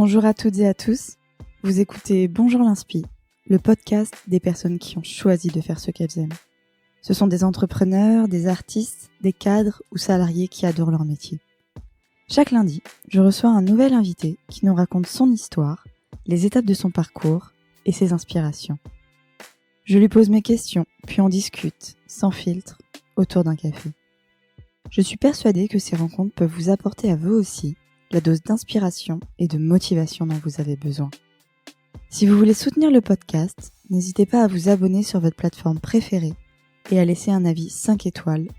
Bonjour à toutes et à tous, vous écoutez Bonjour l'Inspi, le podcast des personnes qui ont choisi de faire ce qu'elles aiment. Ce sont des entrepreneurs, des artistes, des cadres ou salariés qui adorent leur métier. Chaque lundi, je reçois un nouvel invité qui nous raconte son histoire, les étapes de son parcours et ses inspirations. Je lui pose mes questions, puis on discute, sans filtre, autour d'un café. Je suis persuadée que ces rencontres peuvent vous apporter à vous aussi la dose d'inspiration et de motivation dont vous avez besoin. Si vous voulez soutenir le podcast, n'hésitez pas à vous abonner sur votre plateforme préférée et à laisser un avis 5 étoiles.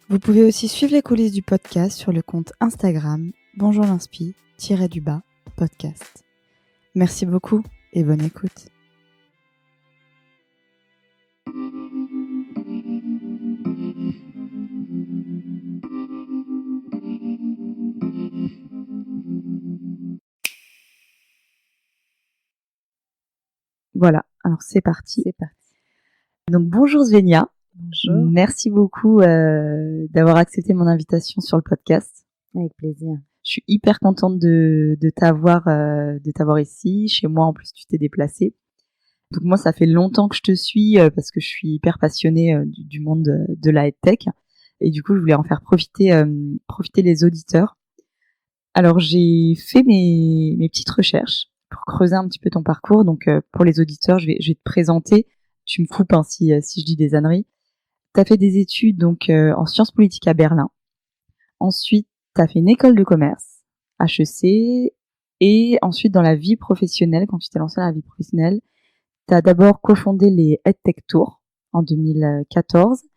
Vous pouvez aussi suivre les coulisses du podcast sur le compte Instagram Bonjour l'Inspi-podcast. Merci beaucoup et bonne écoute. Voilà, alors c'est parti. Donc bonjour Svenia. Bonjour. Merci beaucoup d'avoir accepté mon invitation sur le podcast. Avec plaisir. Je suis hyper contente de t'avoir ici. Chez moi, en plus, tu t'es déplacée. Donc moi, ça fait longtemps que je te suis parce que je suis hyper passionnée du monde de la EdTech. Et du coup, je voulais en faire profiter les auditeurs. Alors, j'ai fait mes petites recherches pour creuser un petit peu ton parcours. Donc, pour les auditeurs, je vais te présenter. Tu me coupes si je dis des âneries. Tu as fait des études donc en sciences politiques à Berlin. Ensuite, tu as fait une école de commerce, HEC, et ensuite dans la vie professionnelle, quand tu t'es lancée dans la vie professionnelle, tu as d'abord cofondé les EdTech Tours en 2014. Tu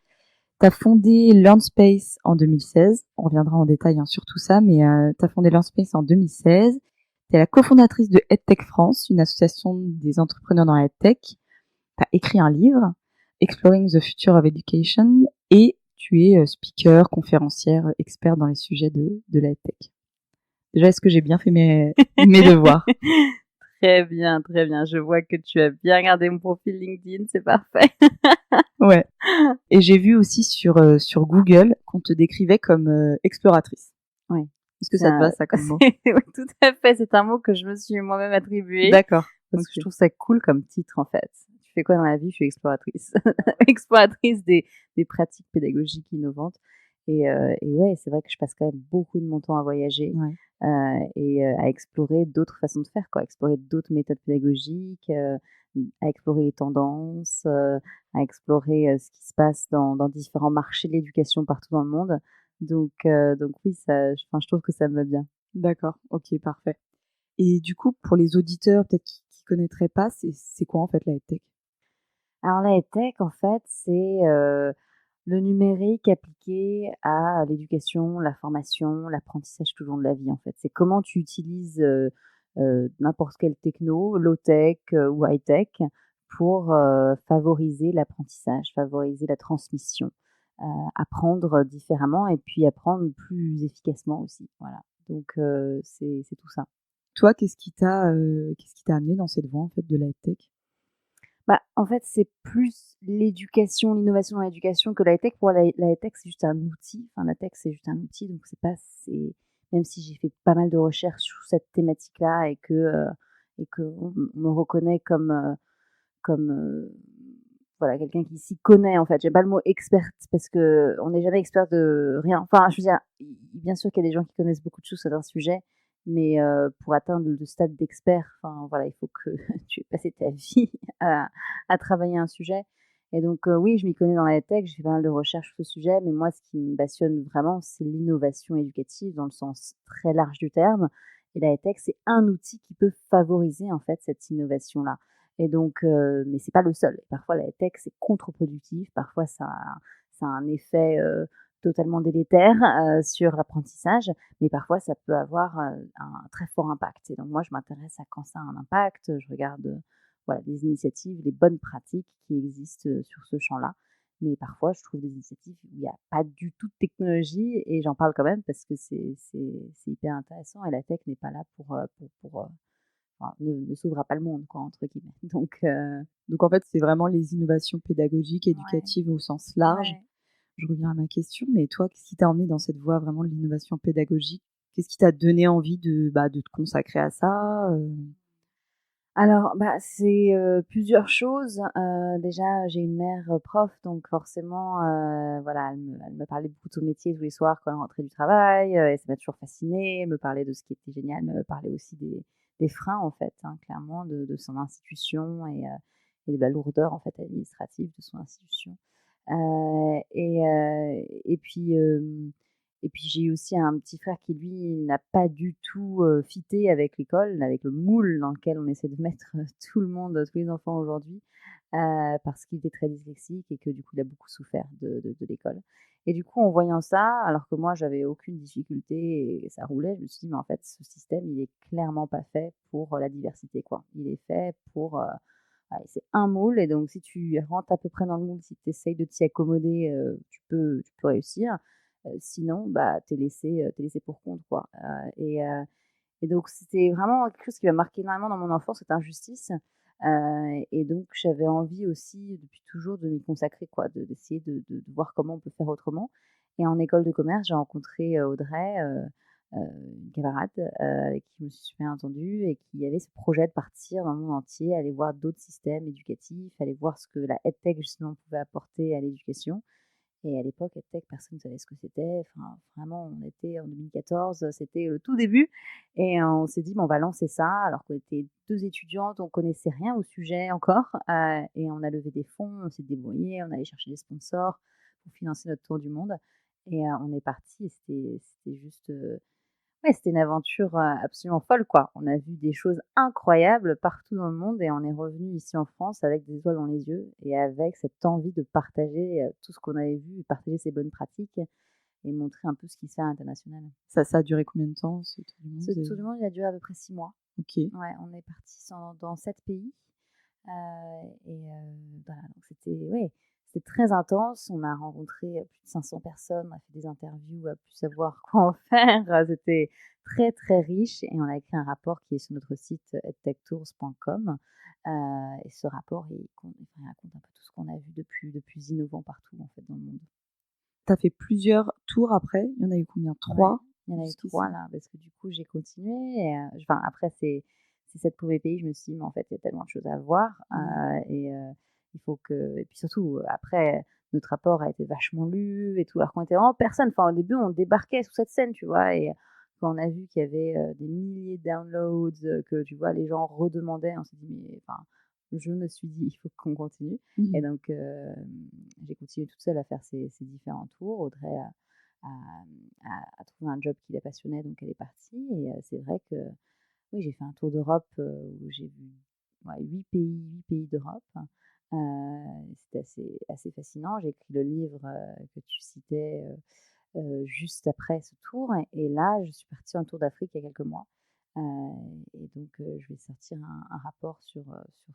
as fondé LearnSpace en 2016. On reviendra en détail sur tout ça, mais tu as fondé LearnSpace en 2016. Tu es la cofondatrice de EdTech France, une association des entrepreneurs dans la EdTech. Tu as écrit un livre, Exploring the Future of Education, et tu es speaker, conférencière, expert dans les sujets de la EdTech. Déjà, est-ce que j'ai bien fait mes devoirs? Très bien, très bien. Je vois que tu as bien regardé mon profil LinkedIn, c'est parfait. Ouais. Et j'ai vu aussi sur Google qu'on te décrivait comme exploratrice. Oui. Est-ce que ça te va, ça, comme mot? Oui, tout à fait. C'est un mot que je me suis moi-même attribué. D'accord. Parce que je trouve ça cool comme titre, en fait. Tu fais quoi dans la vie? Je suis exploratrice. Exploratrice des pratiques pédagogiques innovantes. Et ouais, c'est vrai que je passe quand même beaucoup de mon temps à voyager. Ouais. Et à explorer d'autres façons de faire, quoi. Explorer d'autres méthodes pédagogiques, à explorer les tendances, à explorer ce qui se passe dans différents marchés de l'éducation partout dans le monde. Donc oui, je trouve que ça me va bien. D'accord, ok, parfait. Et du coup, pour les auditeurs peut-être qui connaîtraient pas, c'est quoi en fait la EdTech? Alors la EdTech, en fait, c'est le numérique appliqué à l'éducation, la formation, l'apprentissage tout au long de la vie, en fait. C'est comment tu utilises n'importe quelle techno, low-tech ou high-tech, pour favoriser l'apprentissage, favoriser la transmission, apprendre différemment et puis apprendre plus efficacement aussi. Voilà. Donc c'est tout ça. Toi, qu'est-ce qui t'a amené dans cette voie en fait de la EdTech? Bah, en fait, c'est plus l'éducation, l'innovation dans l'éducation que la tech. Pour la tech, c'est juste un outil. Enfin, la tech, c'est juste un outil, donc c'est même si j'ai fait pas mal de recherches sur cette thématique-là et que on me reconnaît comme voilà, quelqu'un qui s'y connaît, en fait. J'aime pas le mot experte parce que on n'est jamais expert de rien. Enfin, je veux dire, bien sûr qu'il y a des gens qui connaissent beaucoup de choses sur un sujet, mais pour atteindre le stade d'expert, enfin voilà, il faut que tu aies passé ta vie à travailler un sujet. Et donc oui, je m'y connais dans la tech, j'ai fait pas mal de recherches sur ce sujet, mais moi, ce qui me passionne vraiment, c'est l'innovation éducative dans le sens très large du terme. Et la tech, c'est un outil qui peut favoriser en fait cette innovation-là. Et donc, mais c'est pas le seul. Parfois, la tech, c'est contre-productif. Parfois, ça a un effet totalement délétère sur l'apprentissage, mais parfois, ça peut avoir un très fort impact. Et donc, moi, je m'intéresse à quand ça a un impact. Je regarde voilà, les initiatives, les bonnes pratiques qui existent sur ce champ-là. Mais parfois, je trouve des initiatives où il n'y a pas du tout de technologie et j'en parle quand même parce que c'est hyper intéressant et la tech n'est pas là pour enfin, ne sauvera pas le monde, quoi, entre guillemets. Donc en fait, c'est vraiment les innovations pédagogiques, éducatives au sens large. Ouais. Je reviens à ma question, mais toi, qu'est-ce qui t'a emmené dans cette voie vraiment de l'innovation pédagogique? Qu'est-ce qui t'a donné envie de te consacrer à ça? Alors, c'est, plusieurs choses. Déjà, j'ai une mère, prof, donc forcément, voilà, elle me parlait beaucoup de son métier tous les soirs quand elle rentrait du travail, et ça m'a toujours fascinée. Elle me parlait de ce qui était génial, elle me parlait aussi des freins, en fait, hein, clairement, de son institution et de la lourdeur, en fait, administrative de son institution. Et puis, j'ai aussi un petit frère qui lui n'a pas du tout, fité avec l'école, avec le moule dans lequel on essaie de mettre, tout le monde, tous les enfants aujourd'hui, parce qu'il était très dyslexique et que du coup il a beaucoup souffert de l'école. Et du coup en voyant ça, alors que moi j'avais aucune difficulté et ça roulait, je me suis dit: «Mais en fait ce système il est clairement pas fait pour, la diversité quoi. Il est fait pour, allez c'est un moule et donc si tu rentres à peu près dans le moule, si tu essayes de t'y accommoder, tu peux réussir. Sinon, tu laissé pour compte, quoi. Et donc c'était vraiment quelque chose qui m'a marqué énormément dans mon enfance, cette injustice. Et donc j'avais envie aussi depuis toujours de m'y consacrer, quoi, d'essayer de voir comment on peut faire autrement. Et en école de commerce, j'ai rencontré, Audrey, une camarade, avec qui je me suis super bien entendue et qui avait ce projet de partir dans le monde entier, aller voir d'autres systèmes éducatifs, aller voir ce que la EdTech justement pouvait apporter à l'éducation. Et à l'époque, EdTech, personne ne savait ce que c'était. Enfin, vraiment, on était en 2014, c'était le tout début. Et on s'est dit, bon, on va lancer ça, alors qu'on était 2 étudiantes, on connaissait rien au sujet encore. Et on a levé des fonds, on s'est débrouillé, on allait chercher des sponsors pour financer notre tour du monde. Et on est parti. Et c'était juste, ouais, c'était une aventure, absolument folle, quoi. On a vu des choses incroyables partout dans le monde et on est revenu ici en France avec des étoiles dans les yeux et avec cette envie de partager, tout ce qu'on avait vu, partager ces bonnes pratiques et montrer un peu ce qui se fait à l'international. Ça a duré combien de temps, ce tour du monde? Ce tour du monde, il a duré à peu près 6 mois. OK. Ouais, on est partis dans 7 pays. Voilà, donc c'était ouais, c'était très intense. On a rencontré, plus de 500 personnes, on a fait des interviews à plus savoir quoi en faire. C'était très, très riche et on a écrit un rapport qui est sur notre site, edtechtours.com. Et ce rapport, il raconte un peu tout ce qu'on a vu de plus innovant partout, en fait, dans le monde. Tu as fait plusieurs tours après? Il y en a eu combien? Ouais, 3 il y en a eu jusqu'ici? 3 là, parce que du coup j'ai continué et enfin après c'est 7 premiers pays, je me suis dit: «Mais en fait, il y a tellement de choses à voir», il faut que et puis surtout, après notre rapport a été vachement lu et tout, alors qu'on était vraiment personne. Enfin au début, on débarquait sur cette scène, tu vois? Et quand on a vu qu'il y avait, des milliers de downloads, que tu vois les gens redemandaient, on s'est dit: «Mais» enfin, je me suis dit: «Il faut qu'on continue» et Mmh. donc j'ai continué toute seule à faire ces différents tours. Audrey a a trouvé un job qui la passionnait, donc elle est partie et c'est vrai que, oui, j'ai fait un tour d'Europe, où j'ai vu, ouais, 8 pays d'Europe. C'était assez fascinant. J'ai écrit le livre, que tu citais, juste après ce tour et là, je suis partie en tour d'Afrique il y a quelques mois. Heu et donc je vais sortir un rapport sur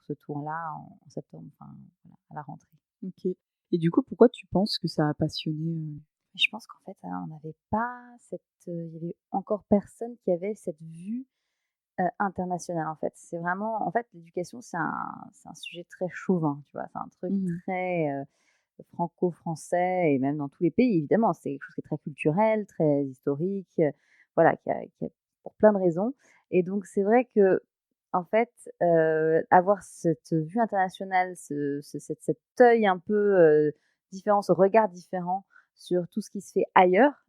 ce tour-là en septembre, enfin, voilà, à la rentrée. OK. Et du coup, pourquoi tu penses que ça a passionné, Je pense qu'en fait, on n'avait pas cette, il y avait encore personne qui avait cette vue, internationale, en fait. C'est vraiment en fait, l'éducation, c'est un sujet très chauvin, tu vois? C'est un truc Mmh. très, franco-français et même dans tous les pays, évidemment. C'est quelque chose qui est très culturel, très historique, voilà, qui a pour plein de raisons et donc c'est vrai que en fait, avoir cette vue internationale, cet œil un peu, différent, ce regard différent sur tout ce qui se fait ailleurs,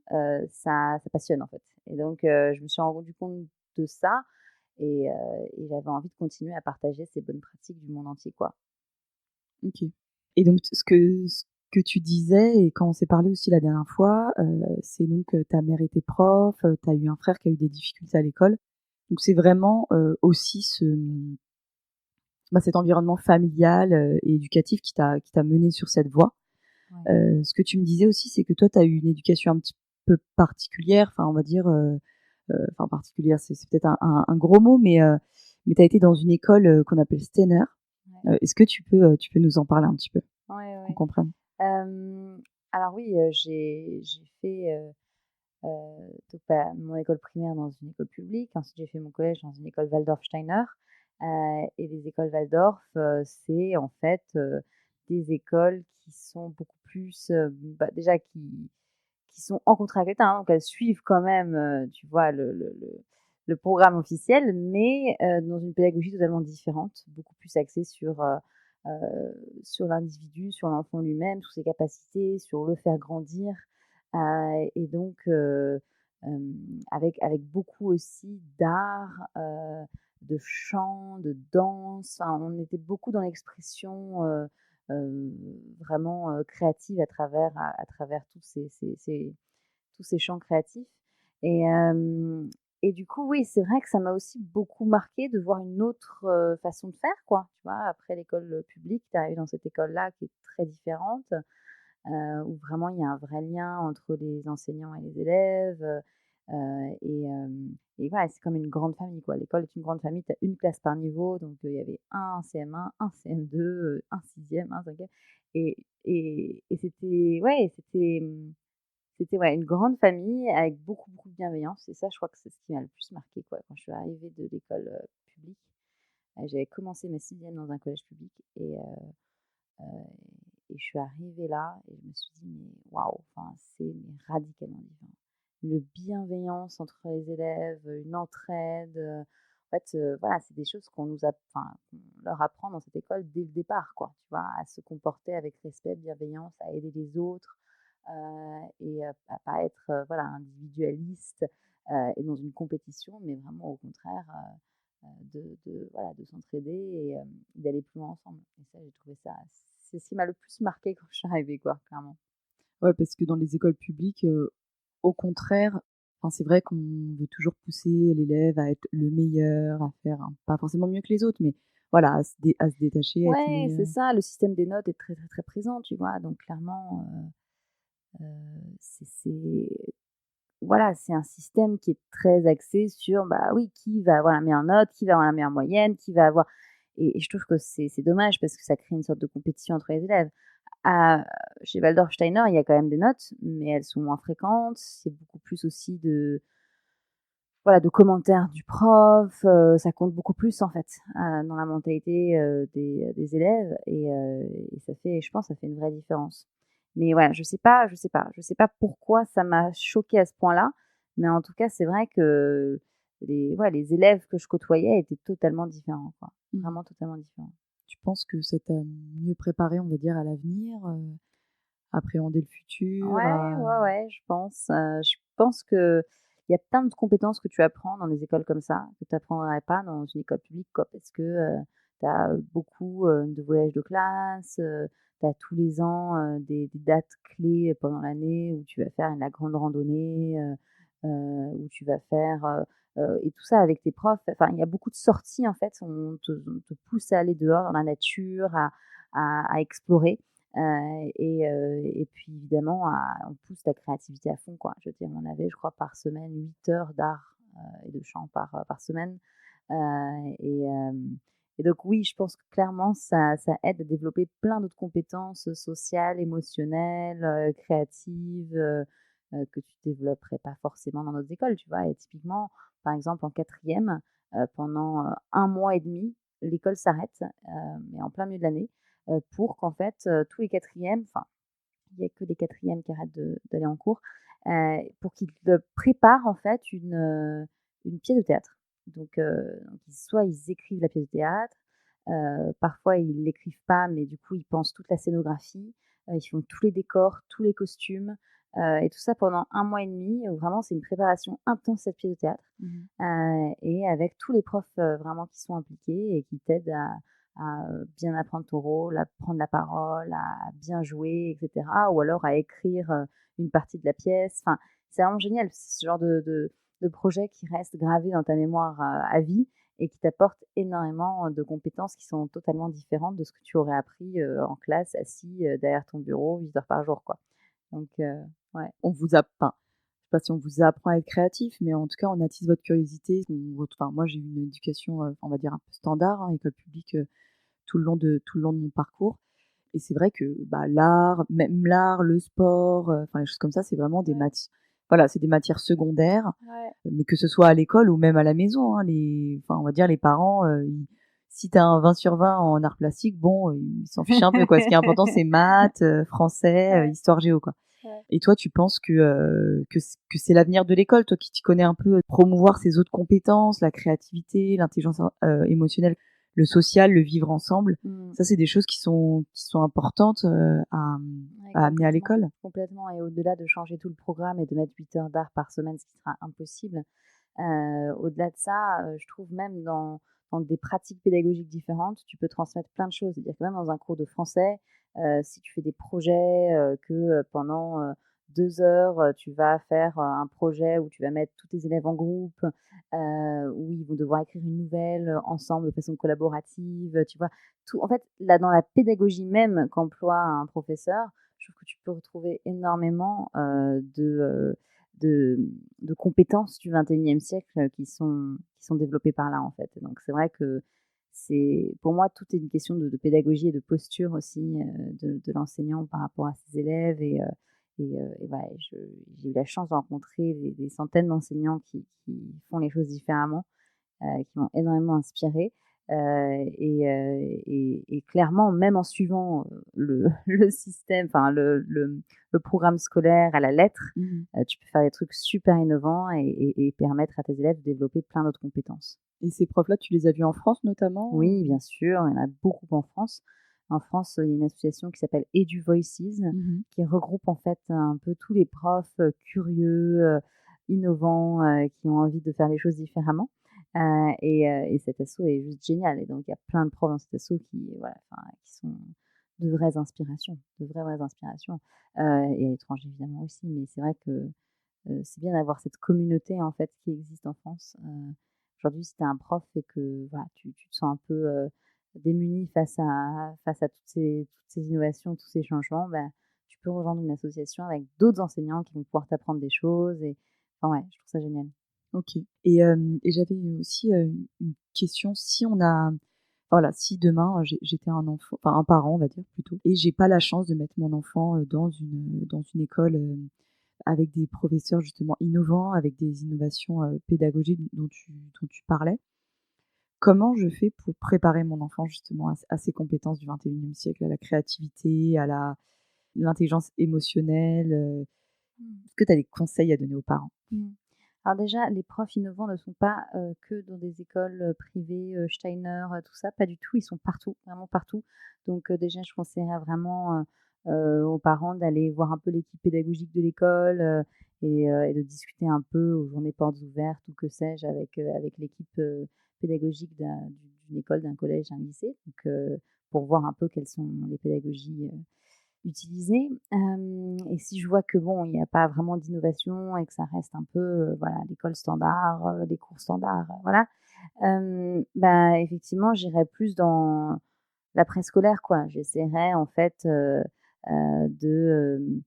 ça passionne, en fait et donc je me suis rendu compte de ça et j'avais envie de continuer à partager ces bonnes pratiques du monde entier, quoi. OK. Et donc ce que tu disais et quand on s'est parlé aussi la dernière fois, c'est donc, ta mère était prof, tu as eu un frère qui a eu des difficultés à l'école. Donc c'est vraiment, aussi cet environnement familial, et éducatif qui t'a mené sur cette voie. Ouais. Ce que tu me disais aussi, c'est que toi, tu as eu une éducation un petit peu particulière, enfin on va dire, enfin particulière, c'est peut-être un gros mot, mais tu as été dans une école, qu'on appelle Steiner. Ouais. Est-ce que tu peux nous en parler un petit peu, Ouais, qu'on ouais. comprenne? Alors oui, j'ai fait, donc mon école primaire dans une école publique. Ensuite, j'ai fait mon collège dans une école Waldorf-Steiner, et les écoles Waldorf, c'est en fait, des écoles qui sont beaucoup plus, déjà qui sont en contrat avec l'État, hein, donc elles suivent quand même, tu vois, le programme officiel, mais dans une pédagogie totalement différente, beaucoup plus axée sur l'individu, sur l'enfant lui-même, sur ses capacités, sur le faire grandir, et donc avec beaucoup aussi d'art, de chant, de danse. Enfin, on était beaucoup dans l'expression vraiment créative à travers tous ces champs créatifs. Et, et du coup, oui, c'est vrai que ça m'a aussi beaucoup marqué de voir une autre façon de faire, quoi. Tu vois, après l'école publique, tu arrives dans cette école-là qui est très différente, où vraiment il y a un vrai lien entre les enseignants et les élèves. Et voilà, c'est comme une grande famille, quoi. L'école est une grande famille, tu as une classe par niveau, donc il y avait un CM1, un CM2, un sixième, un cinquième. Et c'était, ouais, c'était ouais, une grande famille avec beaucoup, beaucoup de bienveillance. Et ça, je crois que c'est ce qui m'a le plus marqué, quoi. Quand je suis arrivée de l'école publique, j'avais commencé ma sixième dans un collège public et je suis arrivée là et je me suis dit, mais waouh, enfin, mais radicalement différent. Une bienveillance entre les élèves, une entraide. En fait, voilà, c'est des choses enfin, qu'on leur apprend dans cette école dès le départ, quoi. Tu vois, à se comporter avec respect, bienveillance, à aider les autres et à pas être voilà, individualiste et dans une compétition, mais vraiment au contraire voilà, de s'entraider et d'aller plus loin ensemble. Et ça, j'ai trouvé ça, c'est ce qui m'a le plus marqué quand je suis arrivée, quoi, clairement. Ouais, parce que dans les écoles publiques, au contraire, enfin, c'est vrai qu'on veut toujours pousser l'élève à être le meilleur, à faire pas forcément mieux que les autres, mais voilà, à se détacher, à être Ouais, c'est meilleur. ça, le système des notes est très, très, très présent, tu vois. Donc clairement, voilà, c'est un système qui est très axé sur, bah oui, qui va avoir la meilleure note, qui va avoir la meilleure moyenne, qui va avoir et je trouve que c'est dommage parce que ça crée une sorte de compétition entre les élèves. À Chez Waldorf Steiner, il y a quand même des notes, mais elles sont moins fréquentes. C'est beaucoup plus aussi voilà, de commentaires du prof, ça compte beaucoup plus en fait, dans la mentalité, des élèves et ça fait je pense, ça fait une vraie différence. Mais voilà, je sais pas pourquoi ça m'a choquée à ce point-là, mais en tout cas, c'est vrai que les élèves que je côtoyais étaient totalement différents, quoi. Mmh. Vraiment totalement différents. Tu penses que ça t'a mieux préparé, on va dire, à l'avenir, appréhender le futur, Ouais, ouais, ouais, je pense qu'il y a plein de compétences que tu apprends dans des écoles comme ça, que tu apprendrais pas dans une école publique, quoi, parce que, tu as beaucoup, de voyages de classe, tu as tous les ans, des dates clés pendant l'année où tu vas faire la grande randonnée, où tu vas faire, et tout ça avec tes profs. Enfin, il y a beaucoup de sorties, en fait, on te pousse à aller dehors dans la nature, à explorer. Et puis évidemment, on pousse ta créativité à fond, quoi. Je veux dire, on avait, je crois, par semaine 8 heures d'art et de chant par semaine. Et donc oui, je pense que clairement, ça aide à développer plein d'autres compétences sociales, émotionnelles, créatives, que tu développerais pas forcément dans d'autres écoles, tu vois. Et typiquement, par exemple, en quatrième, pendant 1 mois et demi, l'école s'arrête, mais en plein milieu de l'année pour qu'en fait, tous les quatrièmes, enfin, il y a que des quatrièmes qui arrêtent d'aller en cours, pour qu'ils préparent en fait une pièce de théâtre. Donc soit ils écrivent la pièce de théâtre, parfois ils l'écrivent pas, mais du coup ils pensent toute la scénographie, ils font tous les décors, tous les costumes, et tout ça pendant 1 mois et demi, où vraiment c'est une préparation intense cette pièce de théâtre, Mmh. et avec tous les profs, vraiment qui sont impliqués et qui t'aident à bien apprendre ton rôle, à prendre la parole, à bien jouer, et cetera, ou alors à écrire, une partie de la pièce. Enfin, c'est vraiment génial. C'est ce genre de projet qui reste gravé dans ta mémoire, à vie et qui t'apporte énormément de compétences qui sont totalement différentes de ce que tu aurais appris, en classe, assis, derrière ton bureau 8 heures par jour, quoi. Donc ouais. On vous app enfin, je sais pas si on vous apprend à être créatif, mais en tout cas, on attise votre curiosité. Enfin, moi, j'ai eu une éducation, on va dire un peu standard, hein, école publique, tout le long de mon parcours. Et c'est vrai que, bah, l'art, le sport, enfin, les choses comme ça, c'est vraiment Ouais, voilà, c'est des matières secondaires, ouais. mais que ce soit à l'école ou même à la maison, hein, enfin, on va dire les parents, si tu as un 20 sur 20 en arts plastiques, bon, ils s'en fichent un peu, quoi. Ce qui est important, c'est maths, français, Ouais, histoire géo, quoi. Ouais. Et toi, tu penses que c'est l'avenir de l'école, toi qui t'y connais un peu, promouvoir ces autres compétences, la créativité, l'intelligence émotionnelle, le social, le vivre ensemble. Mmh. Ça, c'est des choses qui sont importantes Ouais, à amener à complètement, l'école. complètement et au-delà de changer tout le programme et de mettre 8 heures d'art par semaine, ce qui sera impossible, au-delà de ça, je trouve même dans des pratiques pédagogiques différentes, tu peux transmettre plein de choses. C'est-à-dire que même dans un cours de français, si tu fais des projets, pendant, 2 heures, tu vas faire, un projet où tu vas mettre tous tes élèves en groupe, où ils vont devoir écrire une nouvelle, ensemble de façon collaborative, tu vois? Tout en fait, là, dans la pédagogie même qu'emploie un professeur, je trouve que tu peux retrouver énormément, de de compétences du 21e siècle qui sont développées par là, en fait. Et donc c'est vrai que c'est pour moi, tout est une question de pédagogie et de posture aussi, de l'enseignant par rapport à ses élèves et voilà, j'ai eu la chance de rencontrer des centaines d'enseignants qui font les choses différemment, qui m'ont énormément inspirée. Et clairement, même en suivant le système, enfin le programme scolaire à la lettre, Mmh. tu peux faire des trucs super innovants et permettre à tes élèves de développer plein d'autres compétences. Et ces profs-là, tu les as vus en France notamment Oui, ou? bien sûr, il y en a beaucoup en France. En France, il y a une association qui s'appelle EduVoices, Mmh. qui regroupe en fait un peu tous les profs, curieux, innovants, qui ont envie de faire les choses différemment. Et cet asso est juste génial et donc il y a plein de profs dans cet asso qui, voilà, enfin, qui sont de vraies inspirations, de vraies inspirations. Et à l'étranger évidemment aussi, mais c'est vrai que, c'est bien d'avoir cette communauté en fait qui existe en France. Aujourd'hui, si tu es un prof et que voilà, tu te sens un peu, démuni face à toutes ces innovations, tous ces changements, bah, tu peux rejoindre une association avec d'autres enseignants qui vont pouvoir t'apprendre des choses et enfin ouais, je trouve ça génial. OK. Et j'avais aussi, une question. Si on a voilà, si demain, j'étais un enfant, enfin un parent, on va dire plutôt, et j'ai pas la chance de mettre mon enfant, dans une école, avec des professeurs justement innovants, avec des innovations, pédagogiques dont tu parlais. Comment je fais pour préparer mon enfant justement à ces compétences du 21e siècle, à la créativité, à l'intelligence émotionnelle, Mmh. est-ce que tu as des conseils à donner aux parents? Mmh. Alors déjà, les profs innovants ne sont pas, que dans des écoles, privées, Steiner, tout ça, pas du tout. Ils sont partout, vraiment partout. Donc déjà, je conseillerais vraiment, aux parents d'aller voir un peu l'équipe pédagogique de l'école, et de discuter un peu aux journées portes ouvertes ou que sais-je avec l'équipe, pédagogique d'une école, d'un collège, d'un lycée. Donc pour voir un peu quelles sont les pédagogies, utilisées. Et si je vois que bon, il n'y a pas vraiment d'innovation et que ça reste un peu, voilà, l'école standard, les cours standards, voilà. Bah, effectivement, j'irais plus dans la préscolaire, quoi. J'essaierais en fait, de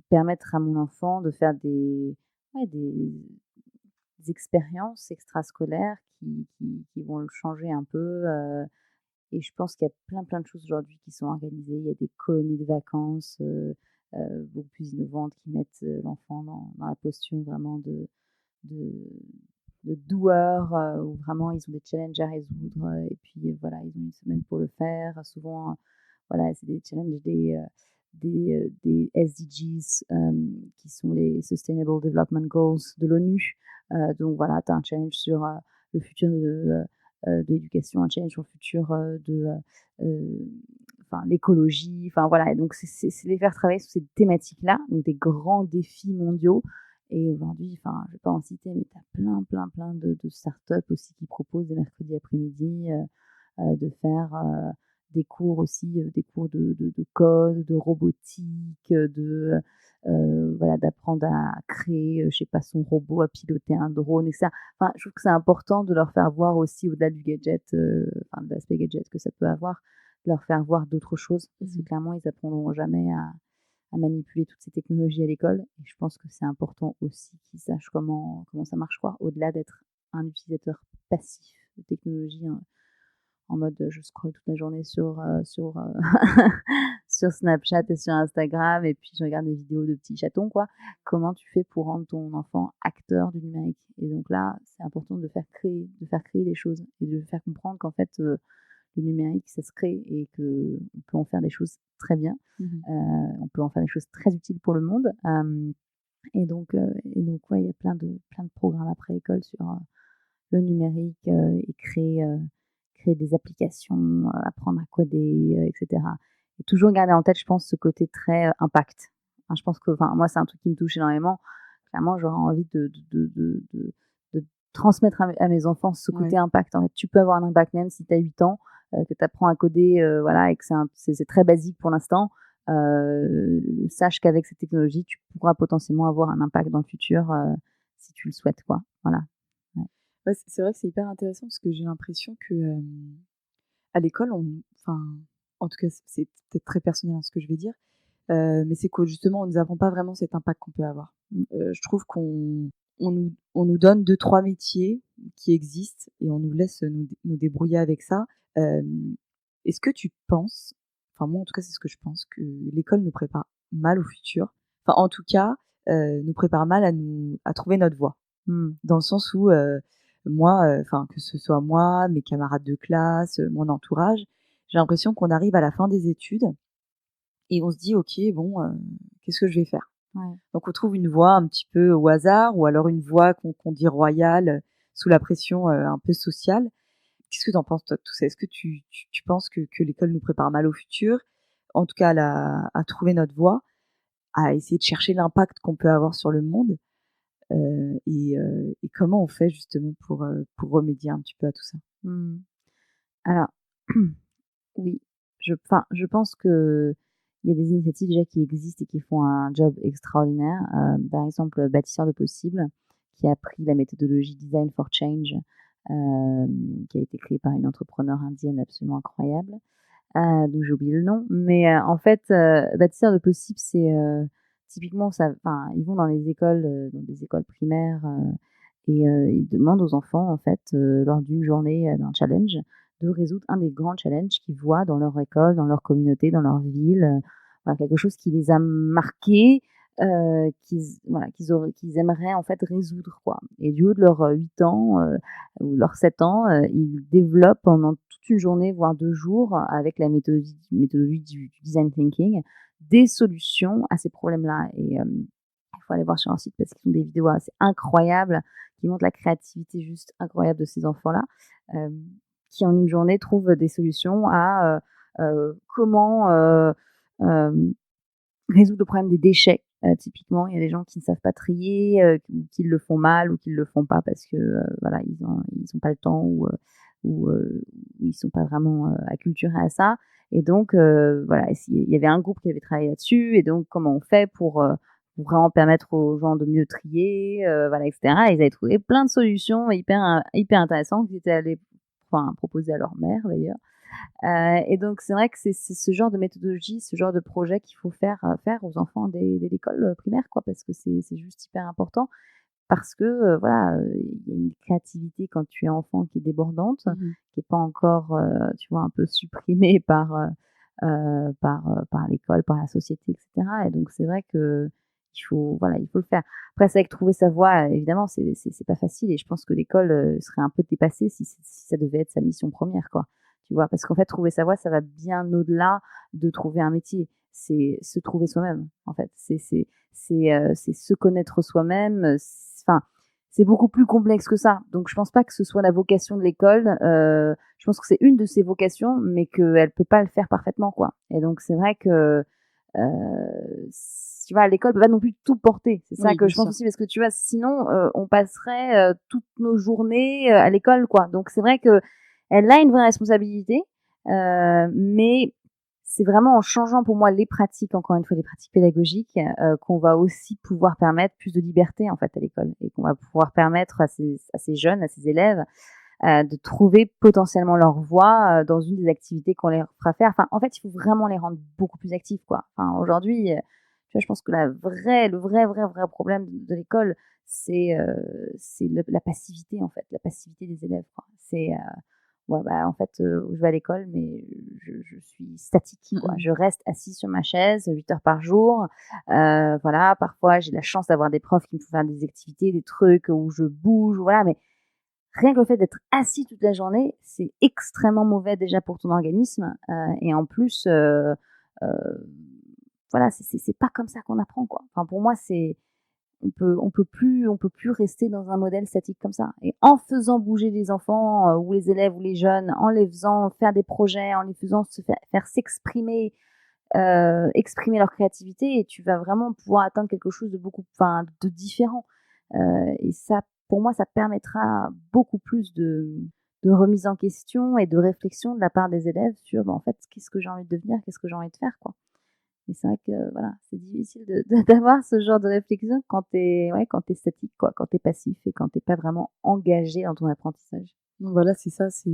permettre à mon enfant de faire des ouais, des expériences extrascolaires qui vont le changer un peu, et je pense qu'il y a plein de choses aujourd'hui qui sont organisées. Il y a des colonies de vacances, beaucoup plus innovantes qui mettent, l'enfant dans la posture vraiment de de doueur, où vraiment ils ont des challenges à résoudre, et puis, voilà, ils ont une semaine pour le faire. Souvent, voilà, c'est des challenges des SDGs, qui sont les Sustainable Development Goals de l'ONU. Donc voilà, tu as un challenge sur, le futur de l'éducation, un challenge sur le futur, enfin l'écologie, enfin voilà. Et donc c'est les faire travailler sur ces thématiques-là, donc des grands défis mondiaux. Et aujourd'hui, enfin, je vais pas en citer, mais tu as plein de startups aussi qui proposent des mercredis après-midi, de faire, des cours aussi, des cours de code, de robotique, voilà, d'apprendre à créer, je sais pas, son robot, à piloter un drone et ça. Enfin, je trouve que c'est important de leur faire voir aussi au-delà du gadget, enfin de l'aspect gadget que ça peut avoir, de leur faire voir d'autres choses parce que Mmh. clairement ils apprendront jamais à manipuler toutes ces technologies à l'école et je pense que c'est important aussi qu'ils sachent comment ça marche quoi, au-delà d'être un utilisateur passif de technologie, hein, en mode, je scrolle toute la journée sur Snapchat et sur Instagram et puis je regarde des vidéos de petits chatons, quoi. Comment tu fais pour rendre ton enfant acteur du numérique? Et donc là, c'est important de faire créer des choses et de lui faire comprendre qu'en fait, le numérique, ça se crée et qu'on peut en faire des choses très bien. On peut en faire des choses très utiles pour le monde. Et donc, ouais, il y a plein de programmes après école sur le numérique et créer des applications, apprendre à coder, etc. Et toujours garder en tête, je pense, ce côté très impact. Enfin, je pense que, moi, c'est un truc qui me touche énormément. Clairement, j'aurais envie de transmettre à mes enfants ce côté impact. En fait, tu peux avoir un impact même si tu as 8 ans, que tu apprends à coder, voilà, et que c'est très basique pour l'instant. Sache qu'avec cette technologie, tu pourras potentiellement avoir un impact dans le futur si tu le souhaites, quoi. Voilà. Ouais. Ouais, c'est vrai que c'est hyper intéressant parce que j'ai l'impression que à l'école, enfin, en tout cas, c'est peut-être très personnel ce que je vais dire, mais c'est que justement, on nous apprend pas vraiment cet impact qu'on peut avoir. Je trouve on nous donne 2-3 métiers qui existent et on nous laisse nous débrouiller avec ça. Est-ce que tu penses, enfin moi en tout cas c'est ce que je pense, que l'école nous prépare mal au futur, enfin en tout cas nous prépare mal à trouver notre voie, dans le sens où moi, enfin que ce soit moi, mes camarades de classe, mon entourage, j'ai l'impression qu'on arrive à la fin des études et on se dit ok bon qu'est-ce que je vais faire. Donc on trouve une voie un petit peu au hasard ou alors une voie qu'on dit royale sous la pression un peu sociale. Qu'est-ce que tu en penses toi de tout ça? Est-ce que tu penses que l'école nous prépare mal au futur, en tout cas à trouver notre voie, à essayer de chercher l'impact qu'on peut avoir sur le monde et comment on fait justement pour remédier un petit peu à tout ça? Alors oui, je pense que il y a des initiatives déjà qui existent et qui font un job extraordinaire. Par exemple, Bâtisseurs de possibles, qui a pris la méthodologie Design for Change, qui a été créée par une entrepreneure indienne absolument incroyable, dont j'ai oublié le nom. Mais en fait, Bâtisseurs de possibles, c'est typiquement ça. Enfin, ils vont dans des écoles primaires et ils demandent aux enfants, en fait, lors d'une journée, d'un challenge, de résoudre un des grands challenges qu'ils voient dans leur école, dans leur communauté, dans leur ville, voilà, quelque chose qui les a marqués, qu'ils aimeraient en fait résoudre, quoi. Et du haut de leurs 8 ans ou leurs 7 ans, ils développent pendant toute une journée, voire 2 jours, avec la méthodologie du design thinking, des solutions à ces problèmes-là. Et il faut aller voir sur leur site parce qu'ils ont des vidéos assez incroyables qui montrent la créativité juste incroyable de ces enfants-là. Qui en une journée trouvent des solutions à comment résoudre le problème des déchets. Typiquement, il y a des gens qui ne savent pas trier, qui le font mal ou qui le font pas parce que voilà, ils ont pas le temps ou ils sont pas vraiment acculturés à ça. Et donc voilà, il y avait un groupe qui avait travaillé là-dessus. Et donc, comment on fait pour vraiment permettre aux gens de mieux trier, voilà, etc. Et ils avaient trouvé plein de solutions hyper intéressantes qui étaient allées proposer à leur mère d'ailleurs. Et donc c'est vrai que c'est ce genre de méthodologie, ce genre de projet qu'il faut faire aux enfants dès l'école primaire, quoi, parce que c'est juste hyper important. Parce que voilà, il y a une créativité quand tu es enfant qui est débordante, qui est pas encore, tu vois, un peu supprimée par l'école, par la société, etc. Et donc c'est vrai que il faut le faire. Après, c'est vrai que trouver sa voie, évidemment, c'est pas facile. Et je pense que l'école serait un peu dépassée si ça devait être sa mission première, quoi. Tu vois, parce qu'en fait, trouver sa voie, ça va bien au-delà de trouver un métier. C'est se trouver soi-même, en fait. C'est se connaître soi-même. Enfin, c'est beaucoup plus complexe que ça. Donc, je pense pas que ce soit la vocation de l'école. Je pense que c'est une de ses vocations, mais qu'elle peut pas le faire parfaitement, quoi. Et donc, c'est vrai que tu vois, l'école peut pas non plus tout porter. C'est ça que je pense aussi, parce que tu vois, sinon, on passerait toutes nos journées à l'école, quoi. Donc, c'est vrai que elle a une vraie responsabilité, mais c'est vraiment en changeant pour moi les pratiques, encore une fois, les pratiques pédagogiques, qu'on va aussi pouvoir permettre plus de liberté en fait à l'école et qu'on va pouvoir permettre à ces jeunes, à ces élèves, de trouver potentiellement leur voie dans une des activités qu'on leur fera faire. Enfin, en fait, il faut vraiment les rendre beaucoup plus actifs, quoi. Enfin, aujourd'hui, tu vois, je pense que le vrai problème de l'école, c'est la passivité en fait, la passivité des élèves, quoi. C'est ouais, bah, en fait, je vais à l'école, mais je suis statique, quoi. Je reste assis sur ma chaise 8 heures par jour. Voilà, parfois, j'ai la chance d'avoir des profs qui me font faire des activités, des trucs où je bouge, voilà, mais rien que le fait d'être assis toute la journée, c'est extrêmement mauvais déjà pour ton organisme. Et en plus, voilà, c'est pas comme ça qu'on apprend, quoi. Enfin, pour moi, on peut plus rester dans un modèle statique comme ça. Et en faisant bouger les enfants ou les élèves ou les jeunes, en les faisant faire des projets, en les faisant faire s'exprimer, exprimer leur créativité, et tu vas vraiment pouvoir atteindre quelque chose de différent. Et ça, pour moi, ça permettra beaucoup plus de remise en question et de réflexion de la part des élèves sur, en fait, qu'est-ce que j'ai envie de devenir, qu'est-ce que j'ai envie de faire, quoi. Mais c'est vrai que voilà, c'est difficile d'avoir ce genre de réflexion quand t'es statique, quoi, quand t'es passif et quand t'es pas vraiment engagé dans ton apprentissage. Donc voilà, c'est ça, c'est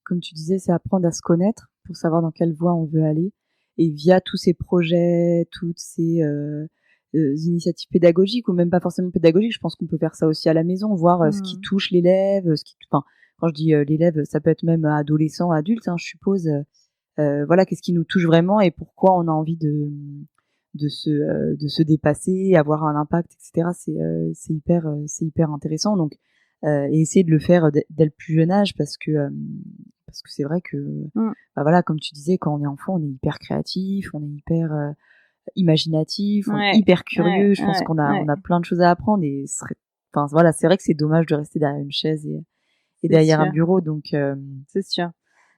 comme tu disais, c'est apprendre à se connaître pour savoir dans quelle voie on veut aller. Et via tous ces projets, toutes ces initiatives pédagogiques, ou même pas forcément pédagogiques, je pense qu'on peut faire ça aussi à la maison, voir ce qui touche l'élève, enfin, quand je dis l'élève, ça peut être même adolescent, adulte, hein, je suppose. Voilà, qu'est-ce qui nous touche vraiment et pourquoi on a envie de se dépasser, avoir un impact, etc. C'est hyper intéressant. Donc, et essayer de le faire dès le plus jeune âge parce que c'est vrai que bah voilà, comme tu disais, quand on est enfant, on est hyper créatif, on est hyper imaginatif, on est hyper curieux. Je pense qu'on a plein de choses à apprendre et enfin voilà, c'est vrai que c'est dommage de rester derrière une chaise et derrière un bureau. Donc c'est sûr.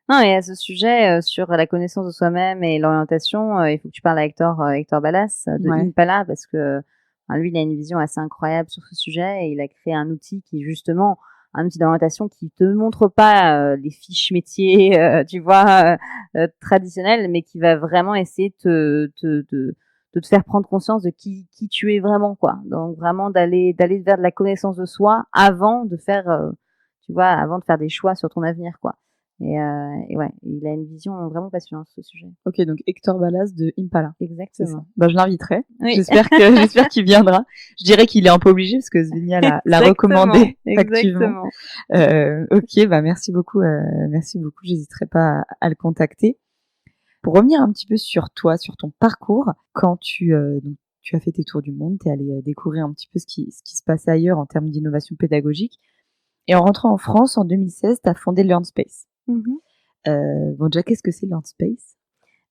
Non, et à ce sujet, sur la connaissance de soi-même et l'orientation, il faut que tu parles à Hector Balas de Impala, parce que lui, il a une vision assez incroyable sur ce sujet et il a créé un outil qui, justement, un outil d'orientation qui te montre pas les fiches métiers, tu vois, traditionnelles, mais qui va vraiment essayer de te faire prendre conscience de qui tu es vraiment, quoi. Donc vraiment d'aller vers de la connaissance de soi avant de faire, tu vois, avant de faire des choix sur ton avenir, quoi. Et ouais, il a une vision vraiment passionnante sur ce sujet. Ok, donc Hector Balas de Impala. Exactement. Bah, je l'inviterai. Oui. J'espère qu'il viendra. Je dirais qu'il est un peu obligé parce que Svenja l'a recommandé activement. Ok, bah merci beaucoup. J'hésiterai pas à le contacter. Pour revenir un petit peu sur toi, sur ton parcours, quand tu as fait tes tours du monde, tu es allé découvrir un petit peu ce qui se passe ailleurs en termes d'innovation pédagogique. Et en rentrant en France en 2016, tu as fondé LearnSpace. Bon, déjà, qu'est-ce que c'est LearnSpace ?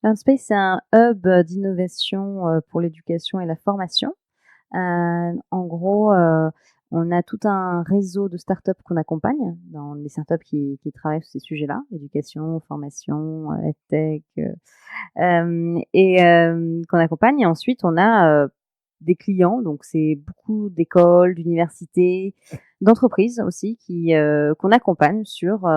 LearnSpace, c'est un hub d'innovation pour l'éducation et la formation. En gros, on a tout un réseau de startups qu'on accompagne, dans les startups qui travaillent sur ces sujets-là, éducation, formation, EdTech, et qu'on accompagne. Et ensuite, on a des clients, donc c'est beaucoup d'écoles, d'universités, d'entreprises aussi qu'on accompagne sur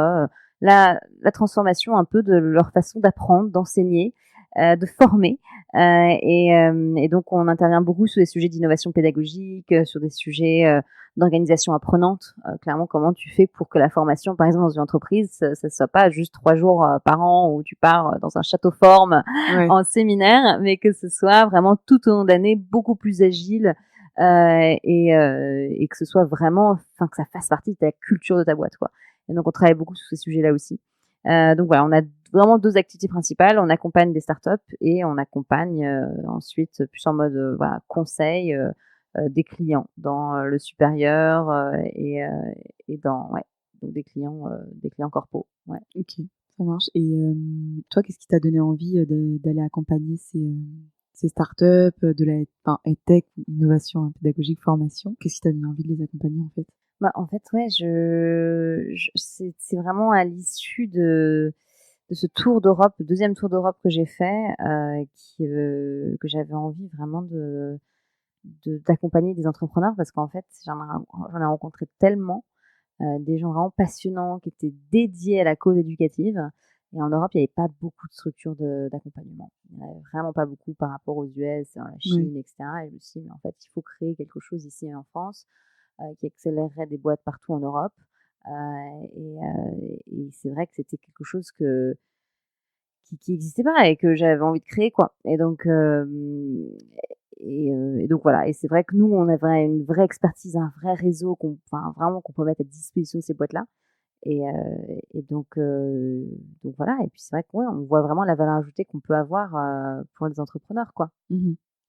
la transformation un peu de leur façon d'apprendre, d'enseigner, de former. Et donc, on intervient beaucoup sur des sujets d'innovation pédagogique, sur des sujets d'organisation apprenante. Clairement, comment tu fais pour que la formation, par exemple, dans une entreprise, ça soit pas juste 3 jours par an où tu pars dans un château forme en séminaire, mais que ce soit vraiment tout au long d'année beaucoup plus agile et que ce soit vraiment, enfin, que ça fasse partie de ta culture de ta boîte, quoi. Et donc, on travaille beaucoup sur ces sujets-là aussi. Donc voilà, on a vraiment 2 activités principales. On accompagne des startups et on accompagne ensuite plus en mode conseil des clients dans le supérieur et dans donc des clients corpo. Ouais. Ok, ça marche. Et toi, qu'est-ce qui t'a donné envie d'aller accompagner ces startups de la EdTech, innovation pédagogique, formation? Qu'est-ce qui t'a donné envie de les accompagner en fait? Bah, en fait, ouais, c'est vraiment à l'issue de ce tour d'Europe, le 2e tour d'Europe que j'ai fait, que j'avais envie vraiment d'accompagner des entrepreneurs, parce qu'en fait, j'en ai rencontré tellement, des gens vraiment passionnants qui étaient dédiés à la cause éducative. Et en Europe, il n'y avait pas beaucoup de structures d'accompagnement. Il n'y en avait vraiment pas beaucoup par rapport aux US, la Chine, etc. Et je me suis dit, mais en fait, il faut créer quelque chose ici en France qui accélérerait des boîtes partout en Europe. Et c'est vrai que c'était quelque chose qui existait pas et que j'avais envie de créer, quoi. Et donc voilà. Et c'est vrai que nous, on avait une vraie expertise, un vrai réseau vraiment qu'on peut mettre à disposition de ces boîtes-là. Et donc voilà. Et puis c'est vrai qu'on on voit vraiment la valeur ajoutée qu'on peut avoir pour des entrepreneurs, quoi.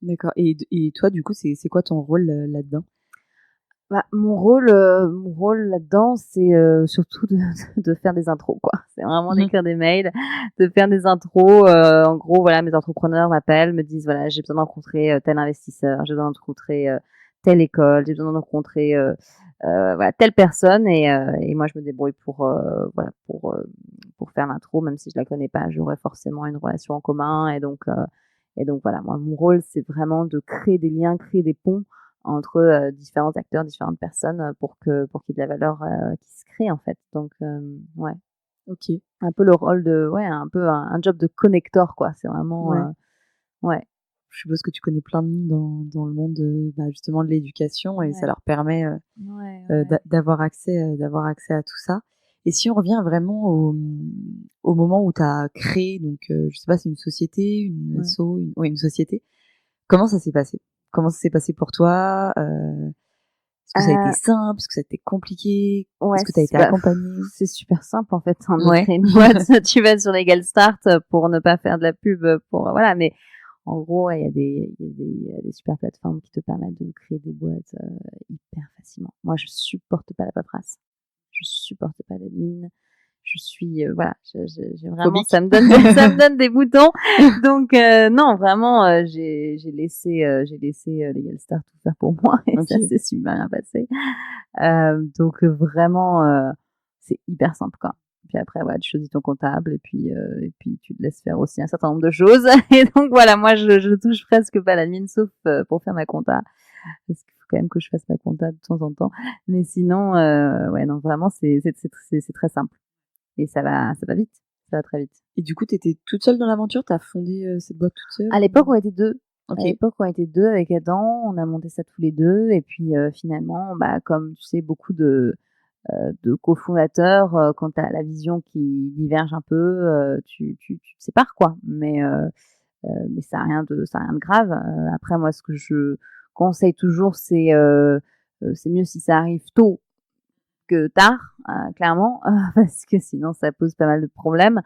D'accord. Et toi, du coup, c'est quoi ton rôle là-dedans? Mon rôle là-dedans, c'est surtout de faire des intros, quoi. C'est vraiment d'écrire des mails, de faire des intros. En gros, voilà, mes entrepreneurs m'appellent, me disent voilà, j'ai besoin de rencontrer tel investisseur, j'ai besoin de rencontrer telle école, j'ai besoin de rencontrer voilà telle personne, et moi je me débrouille voilà pour faire l'intro, même si je la connais pas, j'aurai forcément une relation en commun, et donc voilà, moi mon rôle c'est vraiment de créer des liens, créer des ponts entre différents acteurs, différentes personnes pour qu'il y ait de la valeur qui se crée en fait. Donc ouais, Ok. un peu le rôle de un peu un job de connecteur quoi. C'est vraiment Ouais. ouais. Je suppose que tu connais plein de monde dans le monde justement de l'éducation et ça leur permet d'avoir accès à tout ça. Et si on revient vraiment au moment où tu as créé, donc je sais pas, c'est une société, une asso, une société. Comment ça s'est passé? Comment ça s'est passé pour toi? Est-ce que ça a été simple? Est-ce que ça a été compliqué? Est-ce que tu as été accompagnée? C'est super simple en fait, de créer une boîte. Tu vas sur Legal Start pour ne pas faire de la pub pour voilà, mais en gros, il y a des super plateformes qui te permettent de créer des boîtes hyper facilement. Moi, je supporte pas la paperasse. Je supporte pas l'admin. Je suis voilà, j'ai vraiment ça me donne des boutons. Donc non, vraiment j'ai laissé Legal Start tout faire pour moi et ça s'est super bien passé. Donc vraiment c'est hyper simple quoi. Puis après voilà, tu choisis ton comptable et puis tu te laisses faire aussi un certain nombre de choses. Et donc voilà, moi je touche presque pas l'admin sauf pour faire ma compta. Parce qu'il faut quand même que je fasse ma compta de temps en temps. Mais sinon ouais non vraiment c'est très simple. Et ça va vite, ça va très vite. Et du coup, tu étais toute seule dans l'aventure? Tu as fondé cette boîte toute seule? À l'époque, on était deux. Okay. À l'époque, on était deux avec Adam. On a monté ça tous les deux. Et puis finalement, comme tu sais, beaucoup de cofondateurs, quand tu as la vision qui diverge un peu, tu te sépares quoi. Mais ça n'a rien de grave. Après, moi, ce que je conseille toujours, c'est mieux si ça arrive tôt que tard, clairement, parce que sinon ça pose pas mal de problèmes.